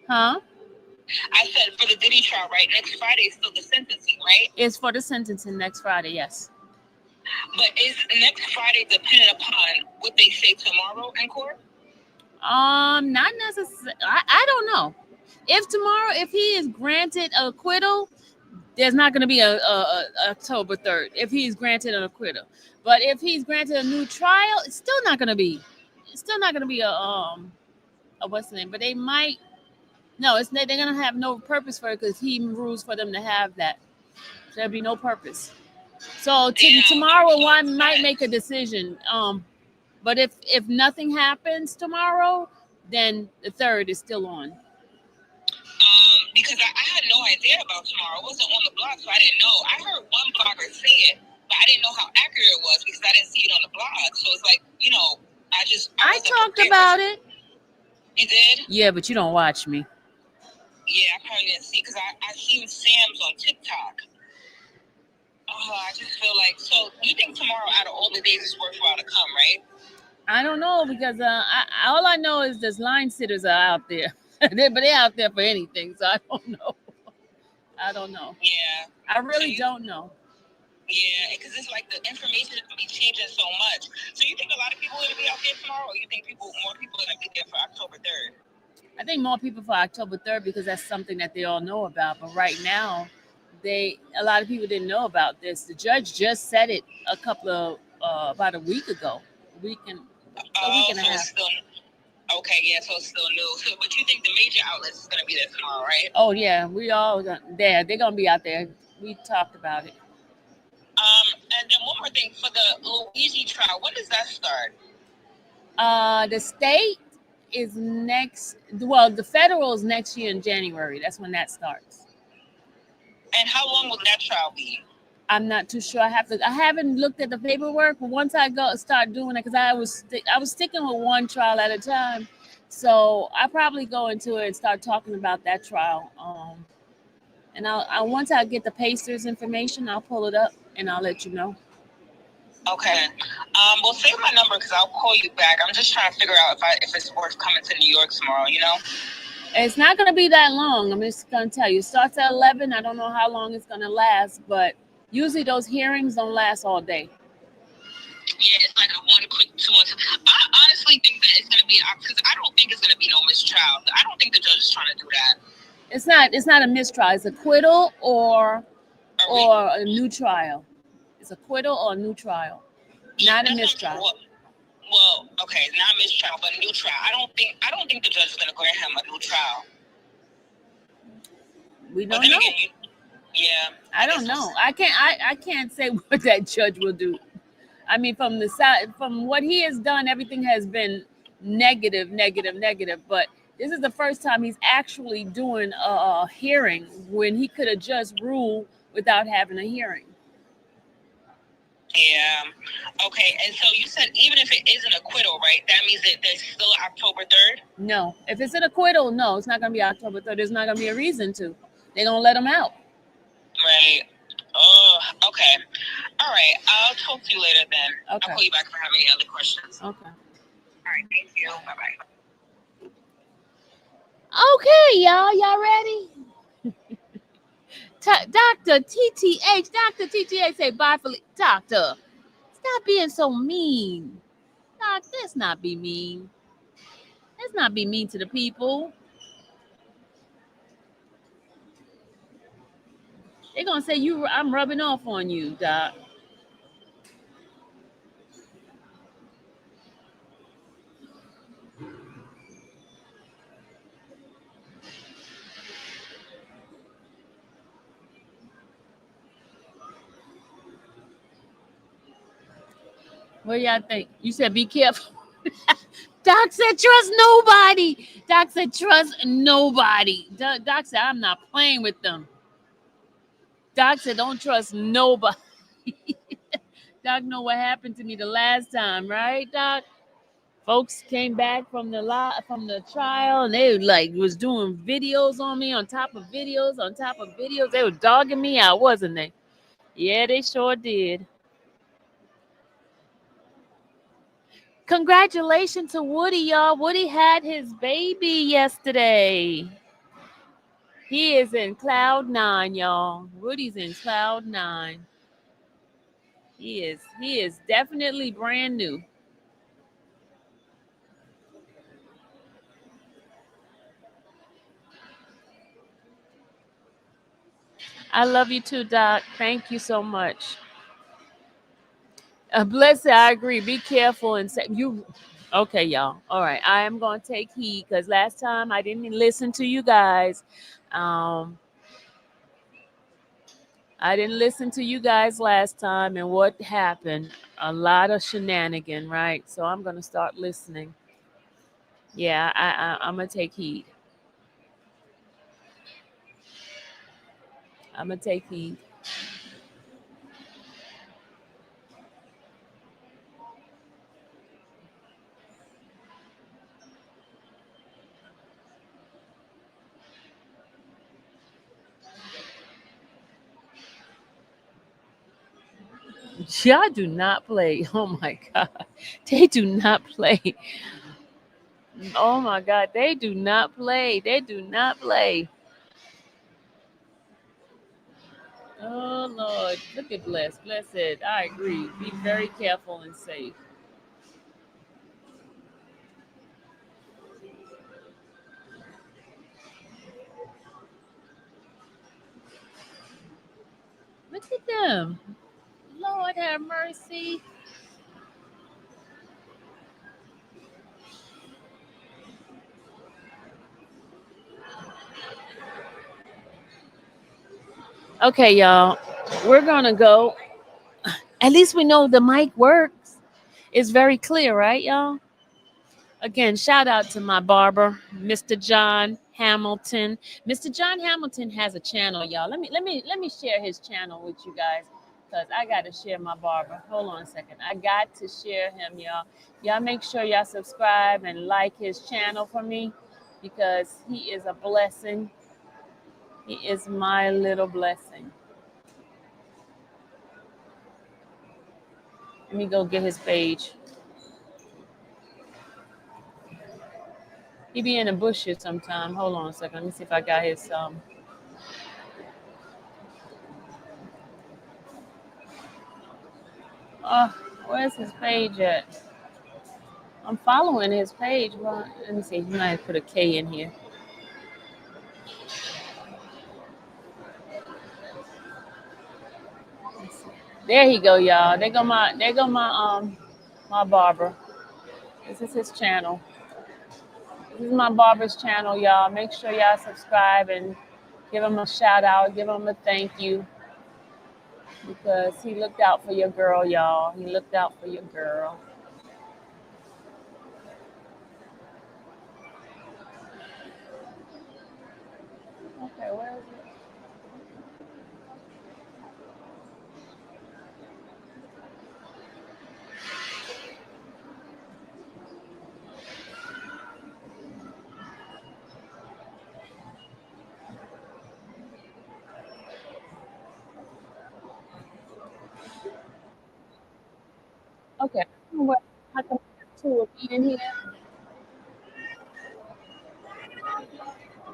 Huh? I said for the Diddy trial, right? Next Friday is still the sentencing, right? It's for the sentencing next Friday, yes. But is next Friday dependent upon what they say tomorrow in court? Not necessarily. I don't know. If tomorrow, if he is granted acquittal, there's not going to be a October 3rd. If he's granted an acquittal, but if he's granted a new trial, it's still not going to be. It's still not going to be a what's the name? But they might. No, it's they're going to have no purpose for it because he rules for them to have that. So there'll be no purpose. So tomorrow one might make a decision. But if nothing happens tomorrow, then the third is still on. Because I had no idea about tomorrow. I wasn't on the blog, so I didn't know. I heard one blogger say it, but I didn't know how accurate it was because I didn't see it on the blog. So it's like, I talked about it. You did? Yeah, but you don't watch me. Yeah, I probably didn't see because I seen Sam's on TikTok. I just feel like, so you think tomorrow out of all the days it's worthwhile to come, right? I don't know because all I know is there's line sitters are out there, but they're out there for anything, so I don't know. I don't know. Yeah. I really don't know. Yeah, because it's like the information is going to be changing so much. So you think a lot of people are going to be out there tomorrow, or you think more people are going to be there for October 3rd? I think more people for October 3rd because that's something that they all know about. But right now, a lot of people didn't know about this. The judge just said it about a week ago, a week and a half. Okay, yeah, so it's still new. So, but you think the major outlets is going to be there tomorrow, right? Oh yeah, we all there. They're going to be out there. We talked about it. And then one more thing for the Luigi trial. When does that start? The state is next. Well, the federal is next year in January. That's when that starts. And how long will that trial be? I'm not too sure. I haven't looked at the paperwork, but once I start doing it, because I was sticking with one trial at a time, so I probably go into it and start talking about that trial. And once I get the Pacers information, I'll pull it up and I'll let you know. Okay. Well, save my number because I'll call you back. I'm just trying to figure out if it's worth coming to New York tomorrow. It's not going to be that long. I'm just going to tell you. It starts at 11. I don't know how long it's going to last, but usually those hearings don't last all day. Yeah, it's like a one quick 2 months. I honestly think that it's going to be, because I don't think it's going to be no mistrial. I don't think the judge is trying to do that. It's not a mistrial. It's acquittal or a new trial. It's acquittal or a new trial. Not a That's mistrial. well, okay, not a mistrial, but a new trial. I don't think the judge is going to grant him a new trial. We But don't then know. again, yeah, I don't know. I can't say what that judge will do. I mean, from the side, from what he has done, everything has been negative, negative, negative. But this is the first time he's actually doing a hearing when he could have just ruled without having a hearing. Yeah. Okay, and so you said even if it is an acquittal, right? That means that there's still October 3rd? No. If it's an acquittal, no, it's not going to be October 3rd. There's not going to be a reason to. They're going to let him out. Right. Oh, okay. All right. I'll talk to you later then. Okay. I'll call you back if I have any other questions. Okay. All right. Thank you. Bye-bye. Okay, y'all ready? Dr. TTH say bye for Doctor. Stop being so mean. Doc, let's not be mean. Let's not be mean to the people. They're gonna say I'm rubbing off on you, Doc. What do y'all think? You said be careful. Doc said trust nobody. Doc said trust nobody. Doc said I'm not playing with them. Doc said don't trust nobody. Doc know what happened to me the last time, right, Doc? Folks came back from the trial and they like was doing videos on me on top of videos on top of videos. They were dogging me out, wasn't they? Yeah, they sure did. Congratulations to Woody, y'all. Woody had his baby yesterday. He is in cloud nine, y'all. Woody's in cloud nine. He is definitely brand new. I love you too, Doc. Thank you so much. Blessed, I agree. Be careful and say you. Okay, y'all. All right, I am gonna take heed because last time I didn't listen to you guys. Um, I didn't listen to you guys last time, and what happened? A lot of shenanigan, right? So I'm gonna start listening. Yeah, I'm gonna take heed. I'm gonna take heed. Y'all do not play. Oh my God, they do not play. Oh my God, they do not play. They do not play. Oh Lord, look at Bless. Bless said, I agree. Be very careful and safe. Look at them. Lord have mercy. Okay, y'all. We're gonna go. At least we know the mic works. It's very clear, right, y'all? Again, shout out to my barber, Mr. John Hamilton. Mr. John Hamilton has a channel, y'all. Let me share his channel with you guys because I got to share my barber. Hold on a second. I got to share him, y'all. Y'all make sure y'all subscribe and like his channel for me because he is a blessing. He is my little blessing. Let me go get his page. He be in the bushes sometime. Hold on a second. Let me see if I got his Oh, where's his page at? I'm following his page. Well, let me see. He might put a K in here. Let's see. There he go, y'all. There go my barber. This is his channel. This is my barber's channel, y'all. Make sure y'all subscribe and give him a shout out, give him a thank you because he looked out for your girl, y'all. He looked out for your girl. Okay, where is it? Okay. I don't know how come I got two of me in here?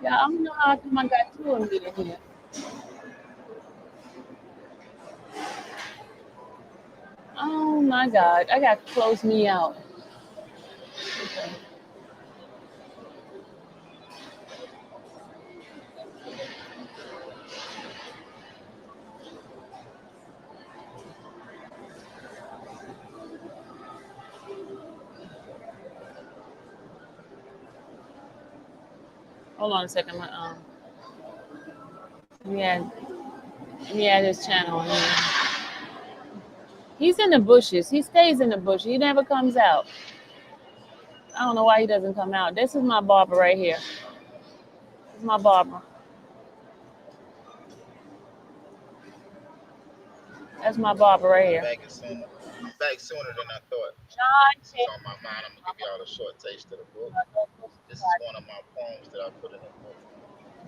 Yeah, I don't know how come I got two of me in here. Oh my God, I got to close me out. Okay. Hold on a second. Yeah, yeah, his channel. Yeah. He's in the bushes. He stays in the bush. He never comes out. I don't know why he doesn't come out. This is my barber right here. This is my barber. That's my barber right here. Back sooner than I thought. John This is on my mind. I'm gonna give y'all a short taste of the book. This is one of my poems that I put in the book.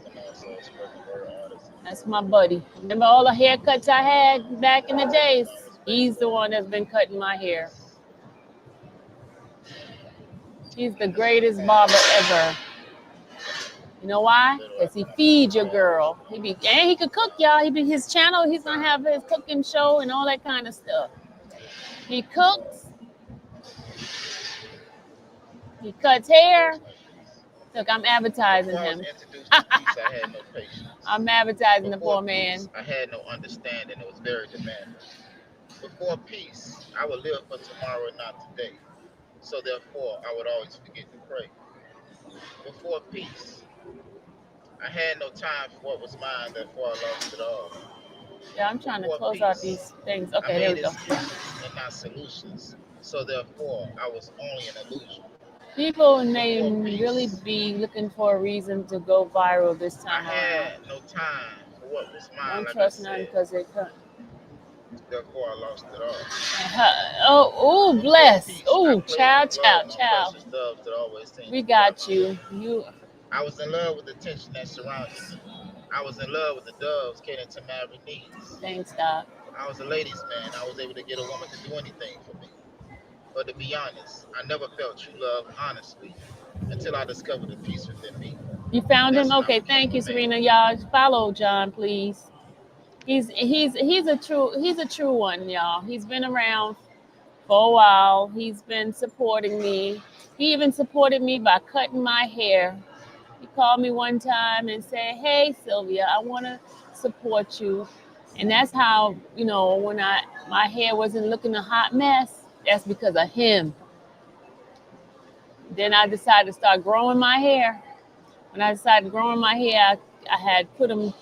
I'm also a spoken word artist. That's my buddy. Remember all the haircuts I had back in the days? He's the one that's been cutting my hair. He's the greatest barber ever. You know why? Because he feeds your girl. And he could cook, y'all. His channel, he's gonna have his cooking show and all that kind of stuff. He cooks, he cuts hair. Look, I'm advertising him. I had no patience. I'm advertising the poor man. I had no understanding. It was very demanding. Before peace, I would live for tomorrow and not today. So therefore, I would always forget to pray. Before peace, I had no time for what was mine, therefore I lost it all. Yeah, I'm trying to close out these things. Okay, there we go. And not solutions. So therefore, I was only an illusion. People may really be looking for a reason to go viral this time around. I had no time for what was mine. Don't trust none because they couldn't. Therefore, I lost it all. Oh, bless. Oh, child. We got you. I was in love with the tension that surrounded me. I was in love with the doves catering to my every needs. Thanks, Doc. I was a ladies' man. I was able to get a woman to do anything for me. But to be honest, I never felt true love honestly until I discovered the peace within me. You found him? Okay, thank you, Serena. Y'all follow John, please. He's a true one, y'all. He's been around for a while. He's been supporting me. He even supported me by cutting my hair. He called me one time and said, "Hey, Sylvia, I want to support you." And that's how, when my hair wasn't looking a hot mess, that's because of him. Then I decided to start growing my hair. When I decided growing my hair, I had put them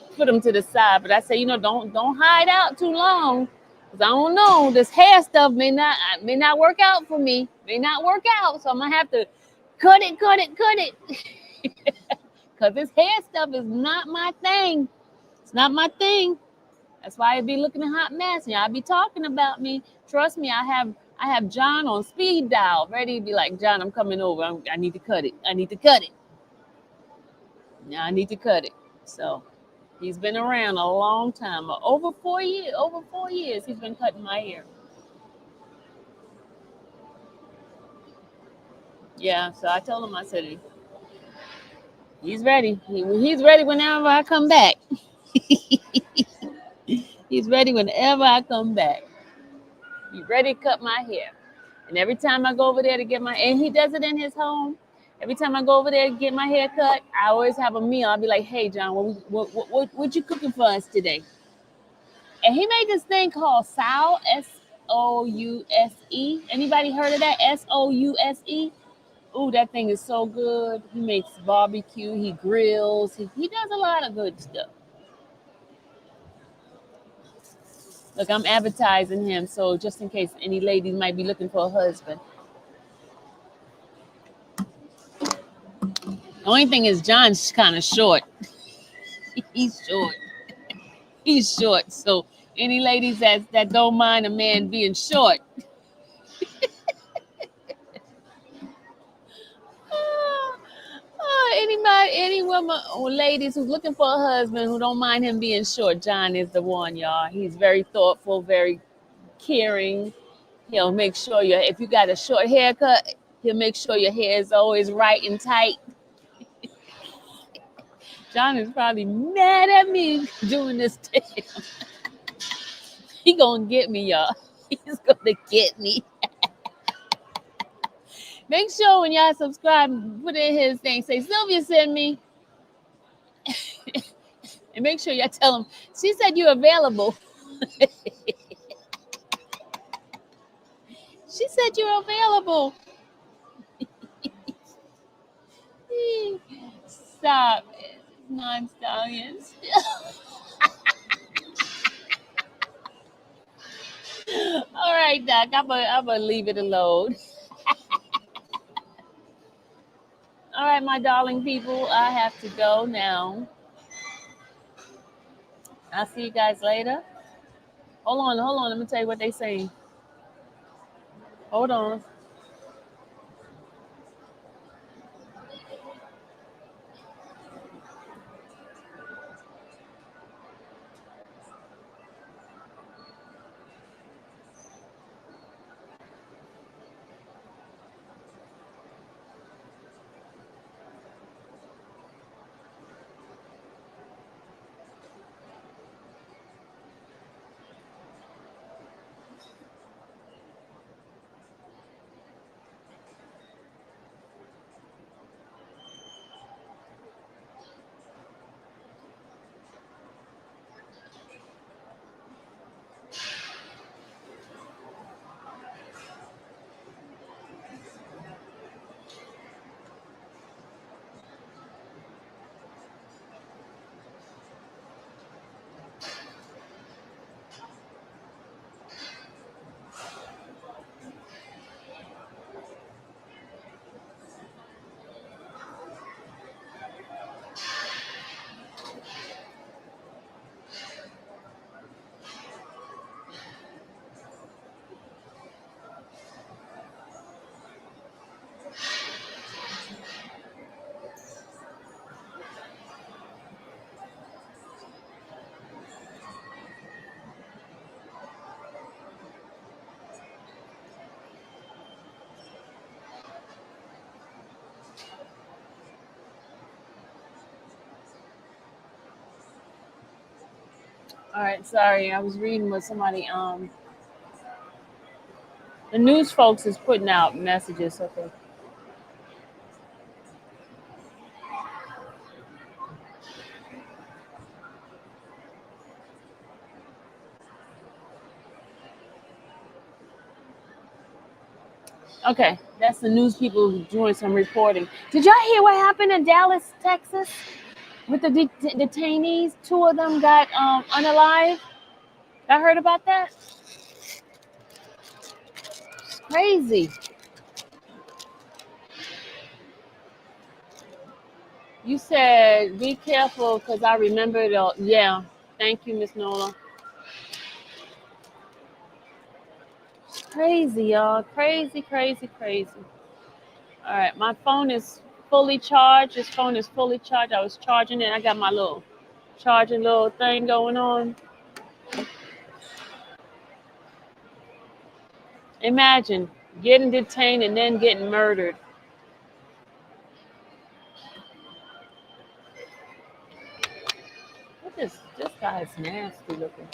to the side. But I said, don't hide out too long, because I don't know, this hair stuff may not work out for me. May not work out, so I'm gonna have to cut it. Because this hair stuff is not my thing. It's not my thing. That's why it be looking a hot mess. Y'all be talking about me. Trust me, I have John on speed dial, ready to be like, John, I'm coming over. I need to cut it. Yeah, I need to cut it. So he's been around a long time. Over 4 years. Over 4 years he's been cutting my hair. Yeah, so I told him, I said, he's ready. He's ready whenever I come back. He's ready whenever I come back. He's ready to cut my hair. And every time I go over there to get and he does it in his home. Every time I go over there to get my hair cut, I always have a meal. I'll be like, "Hey, John, what you cooking for us today?" And he made this thing called Souse. Anybody heard of that? Souse. Ooh, that thing is so good. He makes barbecue. He grills. He does a lot of good stuff. Look, I'm advertising him, so just in case any ladies might be looking for a husband. The only thing is John's kind of short. He's short. He's short. So any ladies that don't mind a man being short. Any woman or ladies who's looking for a husband who don't mind him being short, John is the one, y'all. He's very thoughtful, very caring. He'll make sure if you got a short haircut, he'll make sure your hair is always right and tight. John is probably mad at me doing this to him. He gonna get me, y'all. He's gonna get me. Make sure when y'all subscribe, put in his thing, say Sylvia sent me. And make sure y'all tell him, she said you're available. She said you're available. Stop. Non-stallions. All right, Doc. I'm gonna leave it alone. All right, my darling people. I have to go now. I'll see you guys later. Hold on. Let me tell you what they saying. Hold on. All right, sorry. I was reading what somebody the news folks is putting out messages. Okay. Okay, that's the news people doing some reporting. Did y'all hear what happened in Dallas, Texas, with the detainees? Two of them got unalive. I heard about that. It's crazy. You said be careful because I remembered. Yeah, thank you, Miss Nola. Crazy, y'all. Crazy, crazy, crazy. All right, my phone is fully charged. This phone is fully charged. I was charging it. I got my little charging little thing going on. Imagine getting detained and then getting murdered. What is this guy is nasty looking.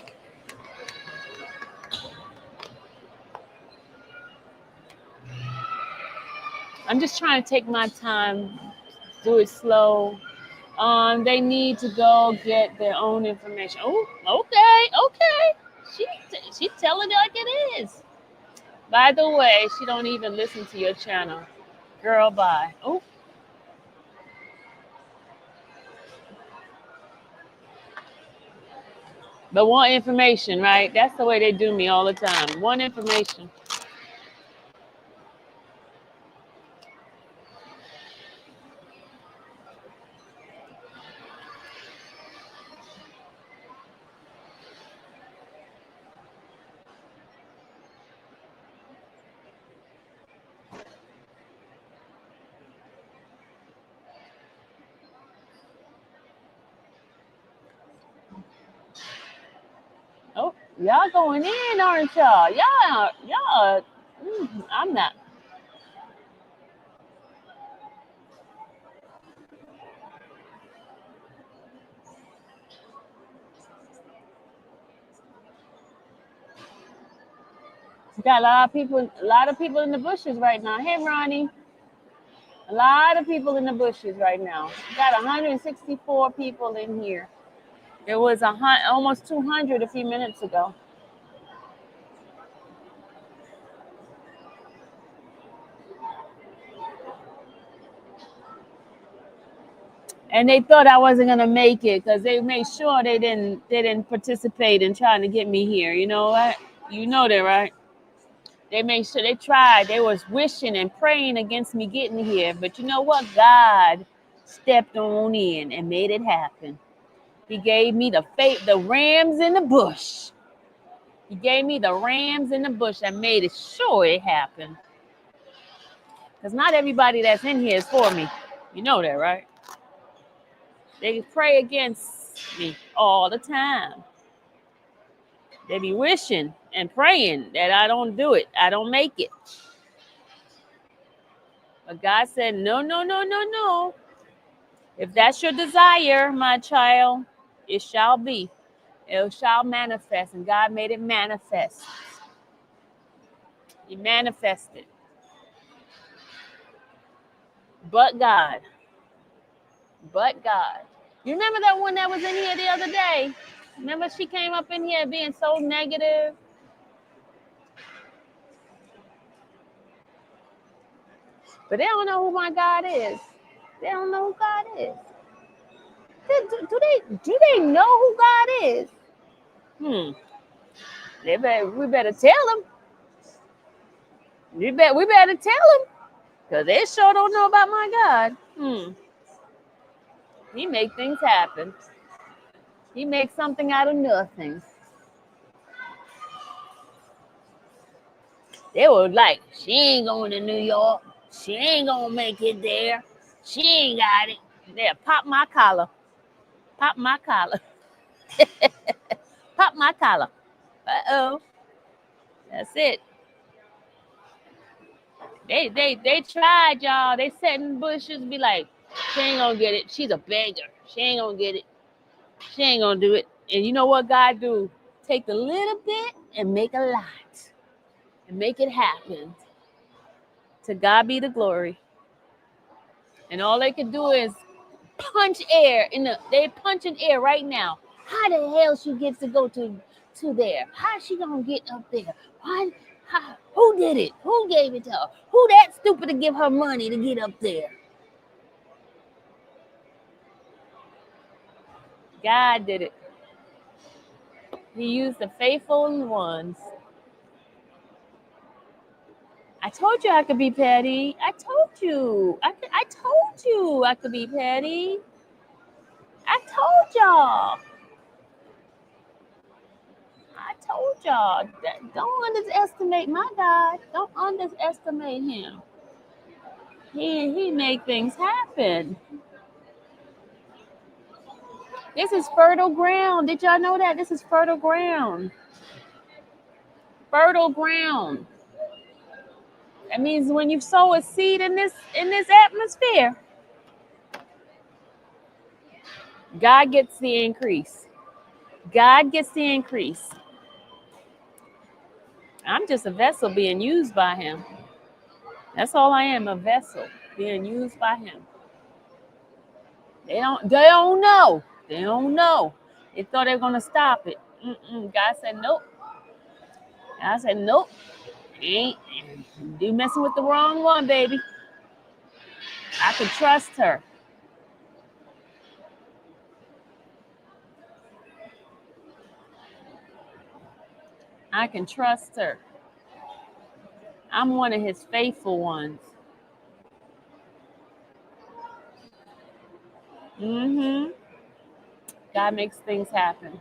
I'm just trying to take my time, do it slow. They need to go get their own information. Oh, okay. She telling it like it is. By the way, she don't even listen to your channel. Girl, bye. Oh, but want information, right? That's the way they do me all the time. Want information. Oh, y'all going in, aren't y'all? Y'all. I'm not. We got a lot of people in the bushes right now. Hey, Ronnie. A lot of people in the bushes right now. We got 164 people in here. There was almost 200 a few minutes ago. And they thought I wasn't gonna make it because they made sure they didn't participate in trying to get me here. You know what? You know that, right? They made sure they tried. They was wishing and praying against me getting here. But you know what? God stepped on in and made it happen. He gave me the rams in the bush. He gave me the rams in the bush and made it sure it happened. Because not everybody that's in here is for me. You know that, right? They pray against me all the time. They be wishing and praying that I don't do it. I don't make it. But God said, no, no, no, no, no. If that's your desire, my child, it shall be. It shall manifest. And God made it manifest. He manifested. But God. But God. You remember that one that was in here the other day? Remember she came up in here being so negative? But they don't know who my God is. They don't know who God is. Do they know who God is? We better tell them. We better tell them. Because they sure don't know about my God. He make things happen. He makes something out of nothing. They were like, she ain't going to New York. She ain't going to make it there. She ain't got it. There, pop my collar. Pop my collar. Pop my collar. Uh-oh. That's it. They tried, y'all. They sat in bushes, be like, she ain't gonna get it. She's a beggar. She ain't gonna get it. She ain't gonna do it. And you know what God do? Take the little bit and make a lot. And make it happen. To God be the glory. And all they can do is punch air they punching air right now. How the hell she gets to go to there? How she gonna get up there? Who did it? Who gave it to her? Who that stupid to give her money to get up there? God did it. He used the faithful ones. I told you I could be petty. I told you. I told you I could be petty. I told y'all. I told y'all. Don't underestimate my God. Don't underestimate him. He make things happen. This is fertile ground. Did y'all know that? This is fertile ground. Fertile ground. That means when you sow a seed in this atmosphere, God gets the increase. God gets the increase. I'm just a vessel being used by him. That's all I am, a vessel being used by him. They don't know. They don't know. They thought they were gonna stop it. God said nope. God said nope. Ain't you messing with the wrong one, baby. I can trust her. I can trust her. I'm one of his faithful ones. Mm-hmm. God makes things happen.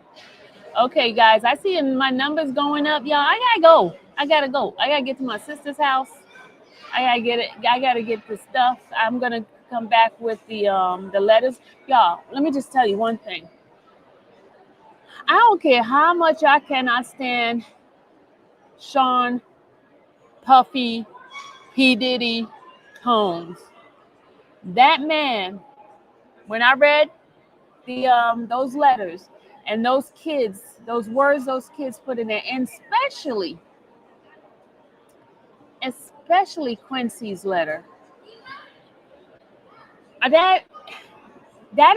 Okay, guys, I see my numbers going up. Y'all, I gotta go. I gotta get to my sister's house. I gotta get it. I gotta get the stuff. I'm gonna come back with the letters. Y'all, let me just tell you one thing. I don't care how much I cannot stand Sean, Puffy, P. Diddy, Holmes. That man, when I read those letters and those kids, those words those kids put in there, and especially Quincy's letter. That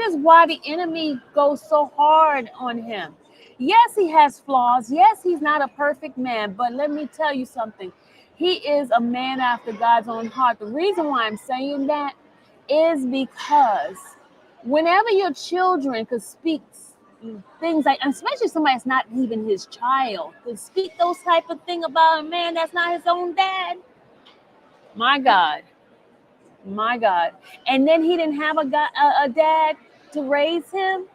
is why the enemy goes so hard on him. Yes, he has flaws. Yes, he's not a perfect man, but let me tell you something. He is a man after God's own heart. The reason why I'm saying that is because whenever your children could speak things like, especially somebody that's not even his child, could speak those type of thing about a man that's not his own dad, my God. My God. And then he didn't have a dad to raise him.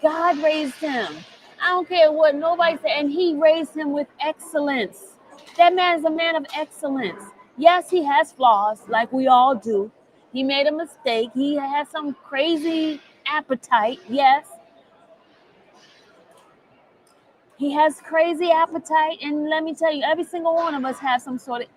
God raised him. I don't care what nobody said. And he raised him with excellence. That man is a man of excellence. Yes, he has flaws like we all do. He made a mistake. He has some crazy appetite. Yes. He has crazy appetite. And let me tell you, every single one of us has some sort of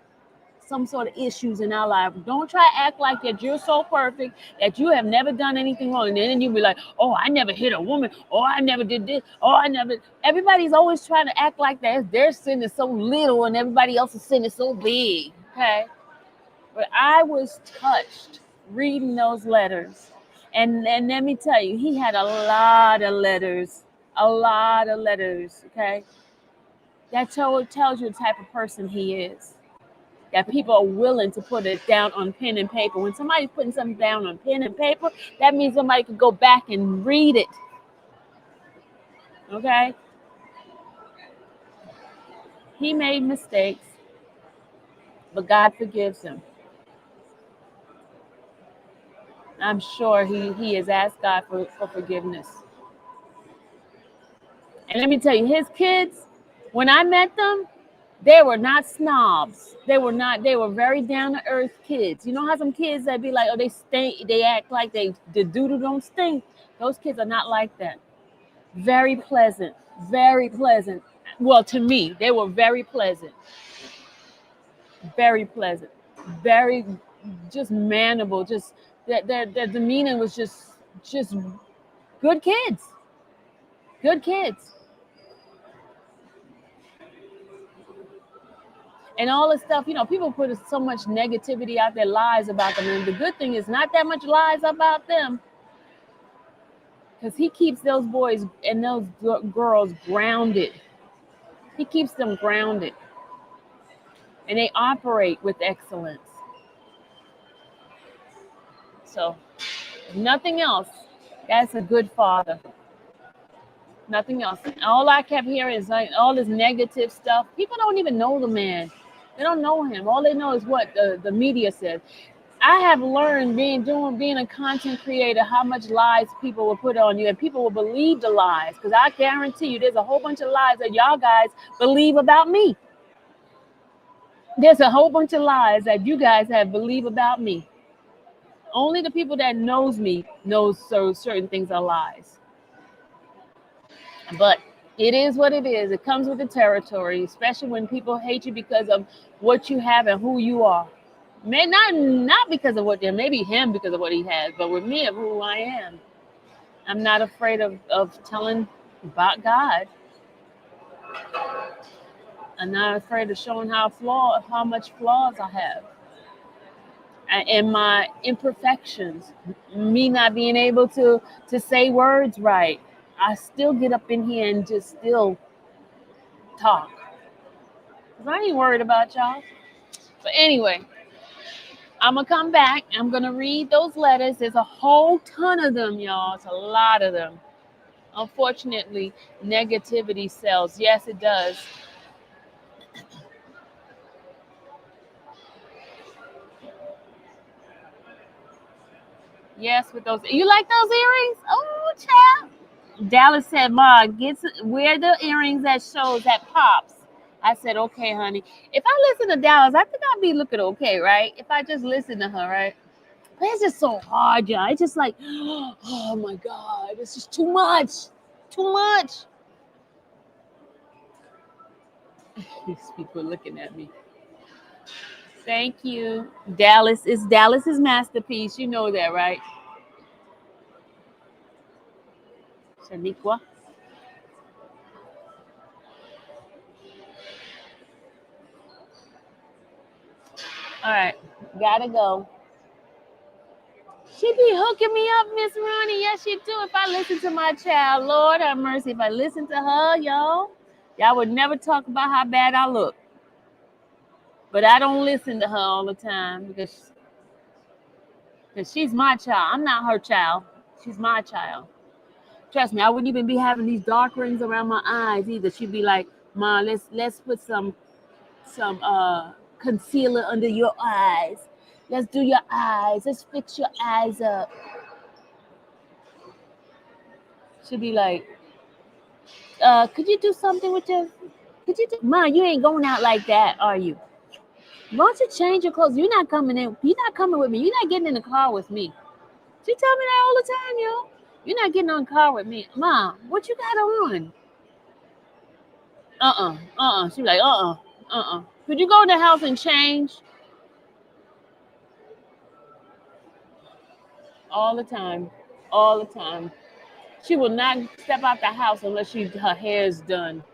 issues in our life. Don't try to act like that you're so perfect that you have never done anything wrong. And then you be like, oh, I never hit a woman. Oh, I never did this. Oh, I never. Everybody's always trying to act like that. Their sin is so little and everybody else's sin is so big. Okay. But I was touched reading those letters. And let me tell you, he had a lot of letters. A lot of letters. Okay. That tells you the type of person he is. That people are willing to put it down on pen and paper. When somebody's putting something down on pen and paper, that means somebody could go back and read it. Okay? He made mistakes, but God forgives him. I'm sure he has asked God for forgiveness. And let me tell you, his kids, when I met them, they were not snobs. They were very down to earth kids. You know how some kids that be like, oh, they stink, they act like the doodle don't stink. Those kids are not like that. Very pleasant, very pleasant. Well, to me, they were very pleasant, very just manable. Just their demeanor was just good kids, good kids. And all this stuff, people put so much negativity out there, lies about them. And the good thing is not that much lies about them, because he keeps those boys and those girls grounded. He keeps them grounded. And they operate with excellence. So, if nothing else, that's a good father. Nothing else. All I kept hearing is like all this negative stuff. People don't even know the man. They don't know him. All they know is what the media says. I have learned being a content creator how much lies people will put on you, and people will believe the lies. Because I guarantee you, there's a whole bunch of lies that y'all guys believe about me. There's a whole bunch of lies that you guys have believed about me. Only the people that knows me knows certain things are lies. But it is what it is. It comes with the territory, especially when people hate you because of what you have and who you are. Not because of what they're, maybe him because of what he has, but with me of who I am. I'm not afraid of telling about God. I'm not afraid of showing how much flaws I have. and my imperfections, me not being able to say words right, I still get up in here and just still talk. 'Cause I ain't worried about y'all. But anyway, I'm gonna come back. I'm gonna read those letters. There's a whole ton of them, y'all. It's a lot of them. Unfortunately, negativity sells. Yes, it does. Yes, with those. You like those earrings? Oh, child. Dallas said, "Ma, wear the earrings that shows that pops." I said, "Okay, honey." If I listen to Dallas, I think I'll be looking okay, right? If I just listen to her, right? But it's just so hard, y'all. It's just like, oh my God, it's just too much, too much. These people looking at me. Thank you, Dallas. It's Dallas's masterpiece. You know that, right? Shaniqua. All right, gotta go. She be hooking me up, Miss Ronnie. Yes, she do. If I listen to my child, Lord have mercy. If I listen to her, y'all would never talk about how bad I look. But I don't listen to her all the time because she's my child. I'm not her child. She's my child. Trust me, I wouldn't even be having these dark rings around my eyes either. She'd be like, "Ma, let's put some concealer under your eyes. Let's do your eyes. Let's fix your eyes up." She'd be like, could you do something with your, could you do, Ma, you ain't going out like that, are you? Why don't you change your clothes? You're not coming in. You're not coming with me. You're not getting in the car with me. She tell me that all the time, yo. You're not getting on the car with me. Ma, what you got on? She be like, Could you go in the house and change? All the time. All the time. She will not step out the house unless her hair is done.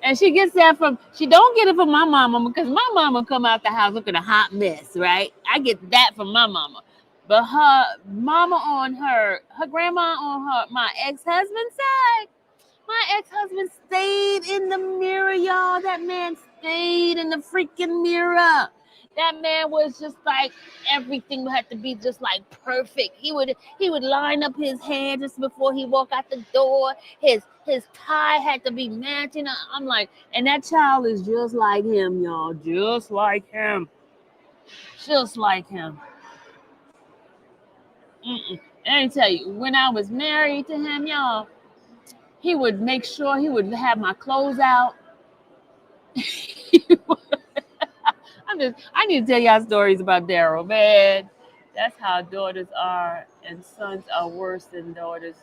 And she gets that she don't get it from my mama because my mama come out the house looking a hot mess, right? I get that from my mama. But her mama on her grandma on my ex-husband's side, my ex-husband stayed in the mirror, y'all. That man stayed in the freaking mirror. That man was just like everything had to be just like perfect. He would line up his hair just before he walked out the door. His tie had to be matching. I'm like, and that child is just like him, y'all. Just like him. Just like him. And I tell you, when I was married to him, y'all, he would make sure he would have my clothes out. I need to tell y'all stories about Daryl, man. That's how daughters are, and sons are worse than daughters.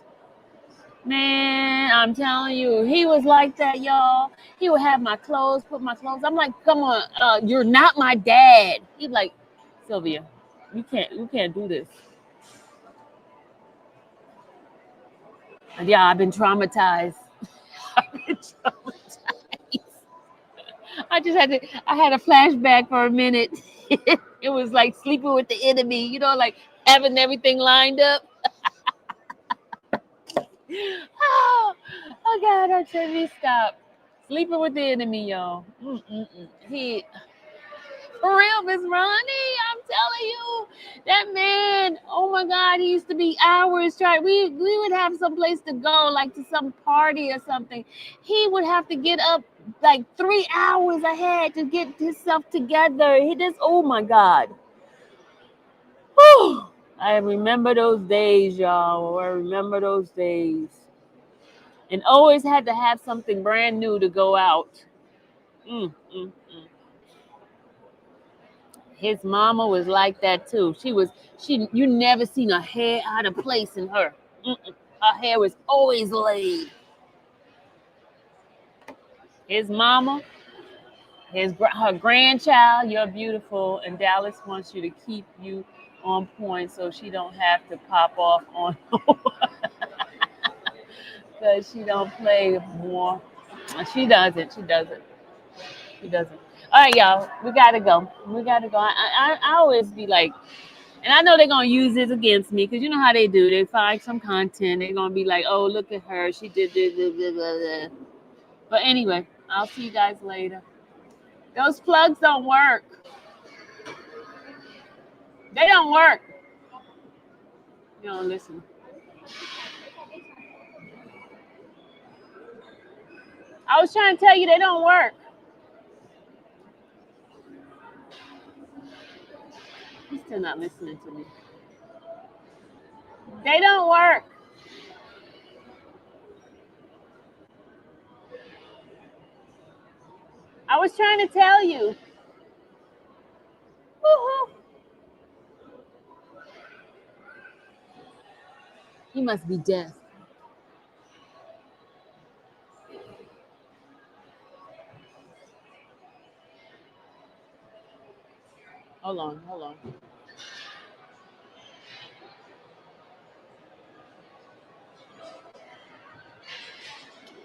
Man, I'm telling you, he was like that, y'all. He would have my clothes, put my clothes. I'm like, come on, you're not my dad. He's like, Sylvia, you can't do this. And yeah, I've been traumatized. I've been traumatized. I had a flashback for a minute. It was like sleeping with the enemy, like having everything lined up. Oh God, I tell you, stop. Sleeping with the enemy, y'all. He, for real, Miss Ronnie, I'm telling you, that man, oh my God, he used to be hours trying. We would have some place to go, like to some party or something. He would have to get up like 3 hours ahead to get himself together. Oh my God. Whew. I remember those days, y'all. I remember those days. And always had to have something brand new to go out. Mm, mm, mm. His mama was like that too. You never seen a hair out of place in her. Her hair was always laid. His mama, her grandchild, you're beautiful, and Dallas wants you to keep you on point so she don't have to pop off on. because she don't play more. She doesn't. She doesn't. She doesn't. All right, y'all. We gotta go. We gotta go. I always be like, and I know they're gonna use this against me because you know how they do. They find some content. They're gonna be like, "Oh, look at her. She did this." Blah, blah, blah, blah. But anyway, I'll see you guys later. Those plugs don't work. They don't work. You don't listen. I was trying to tell you they don't work. He's still not listening to me. They don't work. I was trying to tell you. Woo-hoo. He must be deaf. Hold on, hold on.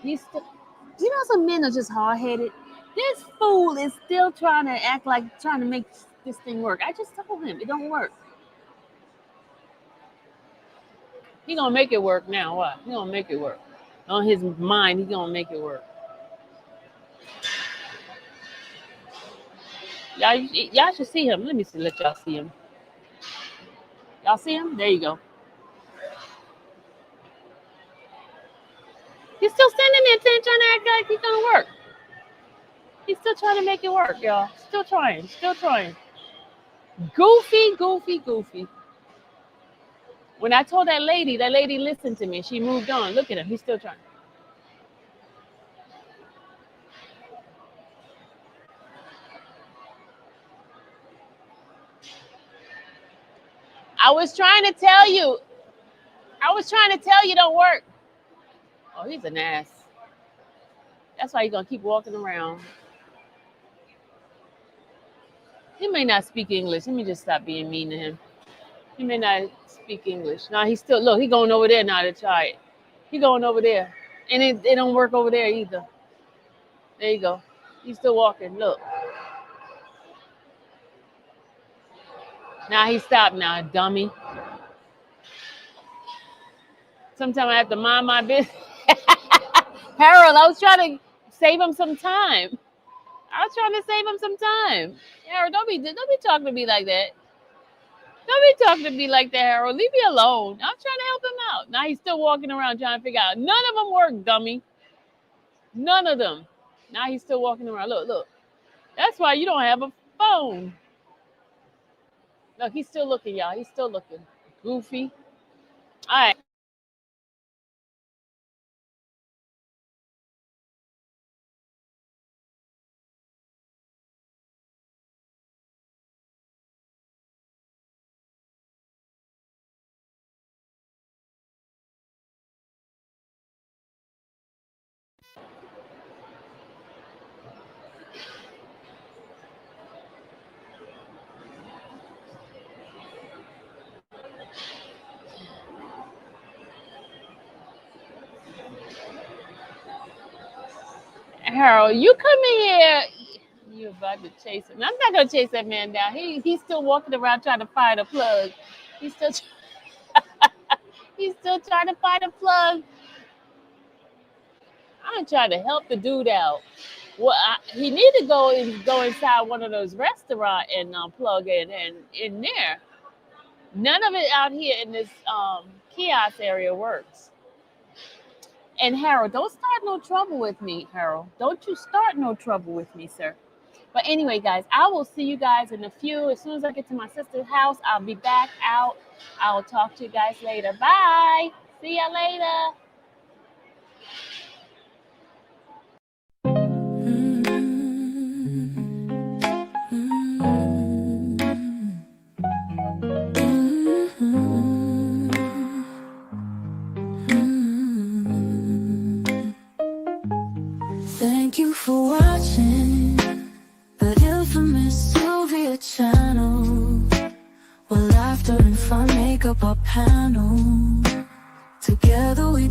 He's still, you know, some men are just hard-headed. This fool is still trying to act like trying to make this thing work. I just told him it don't work. He gonna make it work now. What? He gonna make it work. On his mind, he gonna make it work. Y'all should see him. Let me see. Let y'all see him. Y'all see him? There you go. He's still standing there trying to act like he's gonna work. He's still trying to make it work, y'all. Still trying. Still trying. Goofy, goofy, goofy. When I told that lady listened to me. She moved on. Look at him. He's still trying. I was trying to tell you. Don't work. Oh, he's an ass. That's why he's going to keep walking around. He may not speak English. Let me just stop being mean to him. He may not speak English. Now he's still, look, he's going over there now to try it. He's going over there. And it don't work over there either. There you go. He's still walking. Look. Now he stopped now, dummy. Sometimes I have to mind my business. Harold, I was trying to save him some time. Harold, don't be talking to me like that. Don't be talking to me like that, Harold. Leave me alone. I'm trying to help him out. Now he's still walking around trying to figure out. None of them work, dummy. None of them. Now he's still walking around. Look. That's why you don't have a phone. Look, he's still looking, y'all. He's still looking. Goofy. All right. Harold, you come in here. You're about to chase him. I'm not gonna chase that man down. He's still walking around trying to find a plug. He's still trying to find a plug. I'm trying to help the dude out. Well, he need to go inside one of those restaurants and plug in there. None of it out here in this kiosk area works. And Harold, don't start no trouble with me, Harold. Don't you start no trouble with me, sir. But anyway, guys, I will see you guys in a few. As soon as I get to my sister's house, I'll be back out. I will talk to you guys later. Bye. See ya later. Thank you for watching the infamous Sylvia channel, where laughter and fun make up our panel. Together we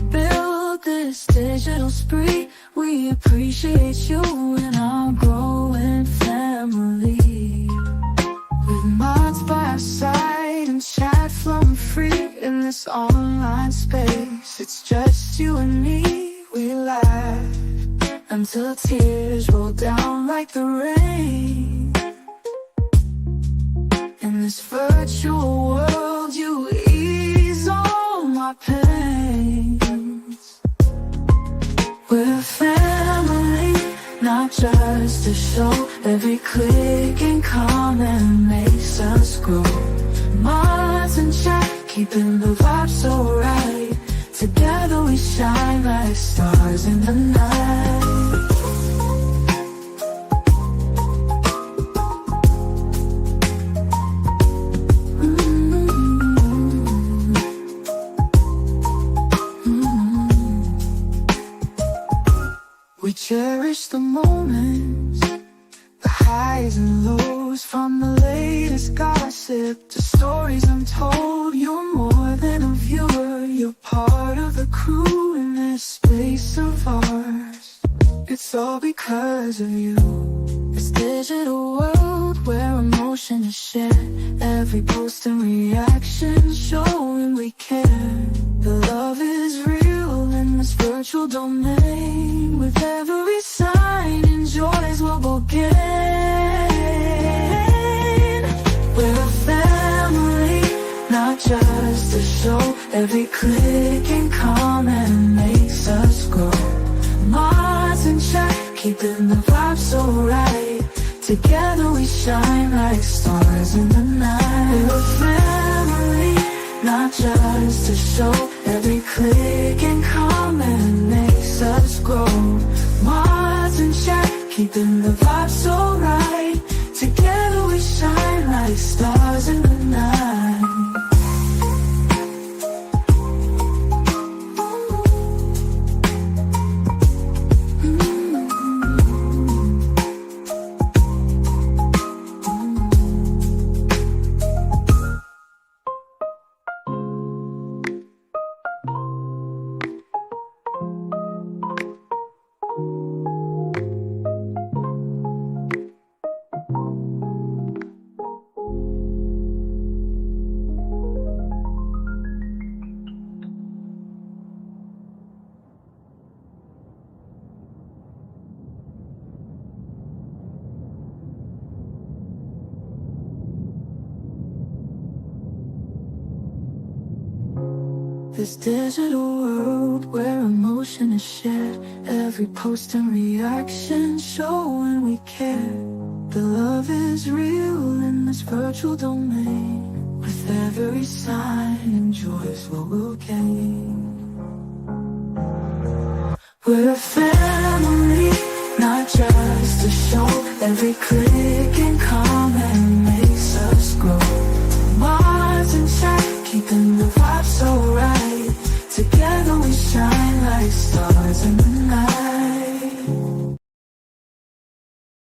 this online space. It's just you and me, we laugh until tears roll down like the rain. In this virtual world, you ease all my pains. We're family, not just a show. Every click and comment makes us grow. Minds in check, keeping the vibe so right. Together we shine like stars in the night. We cherish the moments, the highs and lows, from the latest gossip to stories untold. You're more than a viewer, you're part of the crew in this space of ours. It's all because of you. This digital world where emotion is shared, every post and reaction showing we care. The love is real in this virtual domain. With every sign, enjoys what we'll gain. We're a family, not just a show. Every click and comment makes us grow. Minds in check, keeping the vibe so right. Together we shine like stars in the night. We're a family, not just a show. Every click and comment makes us grow. Minds in check, keeping the vibe so right. Together we shine like stars in the night. This digital world where emotion is shared, every post and reaction showing we care. The love is real in this virtual domain. With every sign, enjoys what we'll gain. We're a family, not just a show. Every click and comment makes us grow. Minds in check, keeping the vibe so right.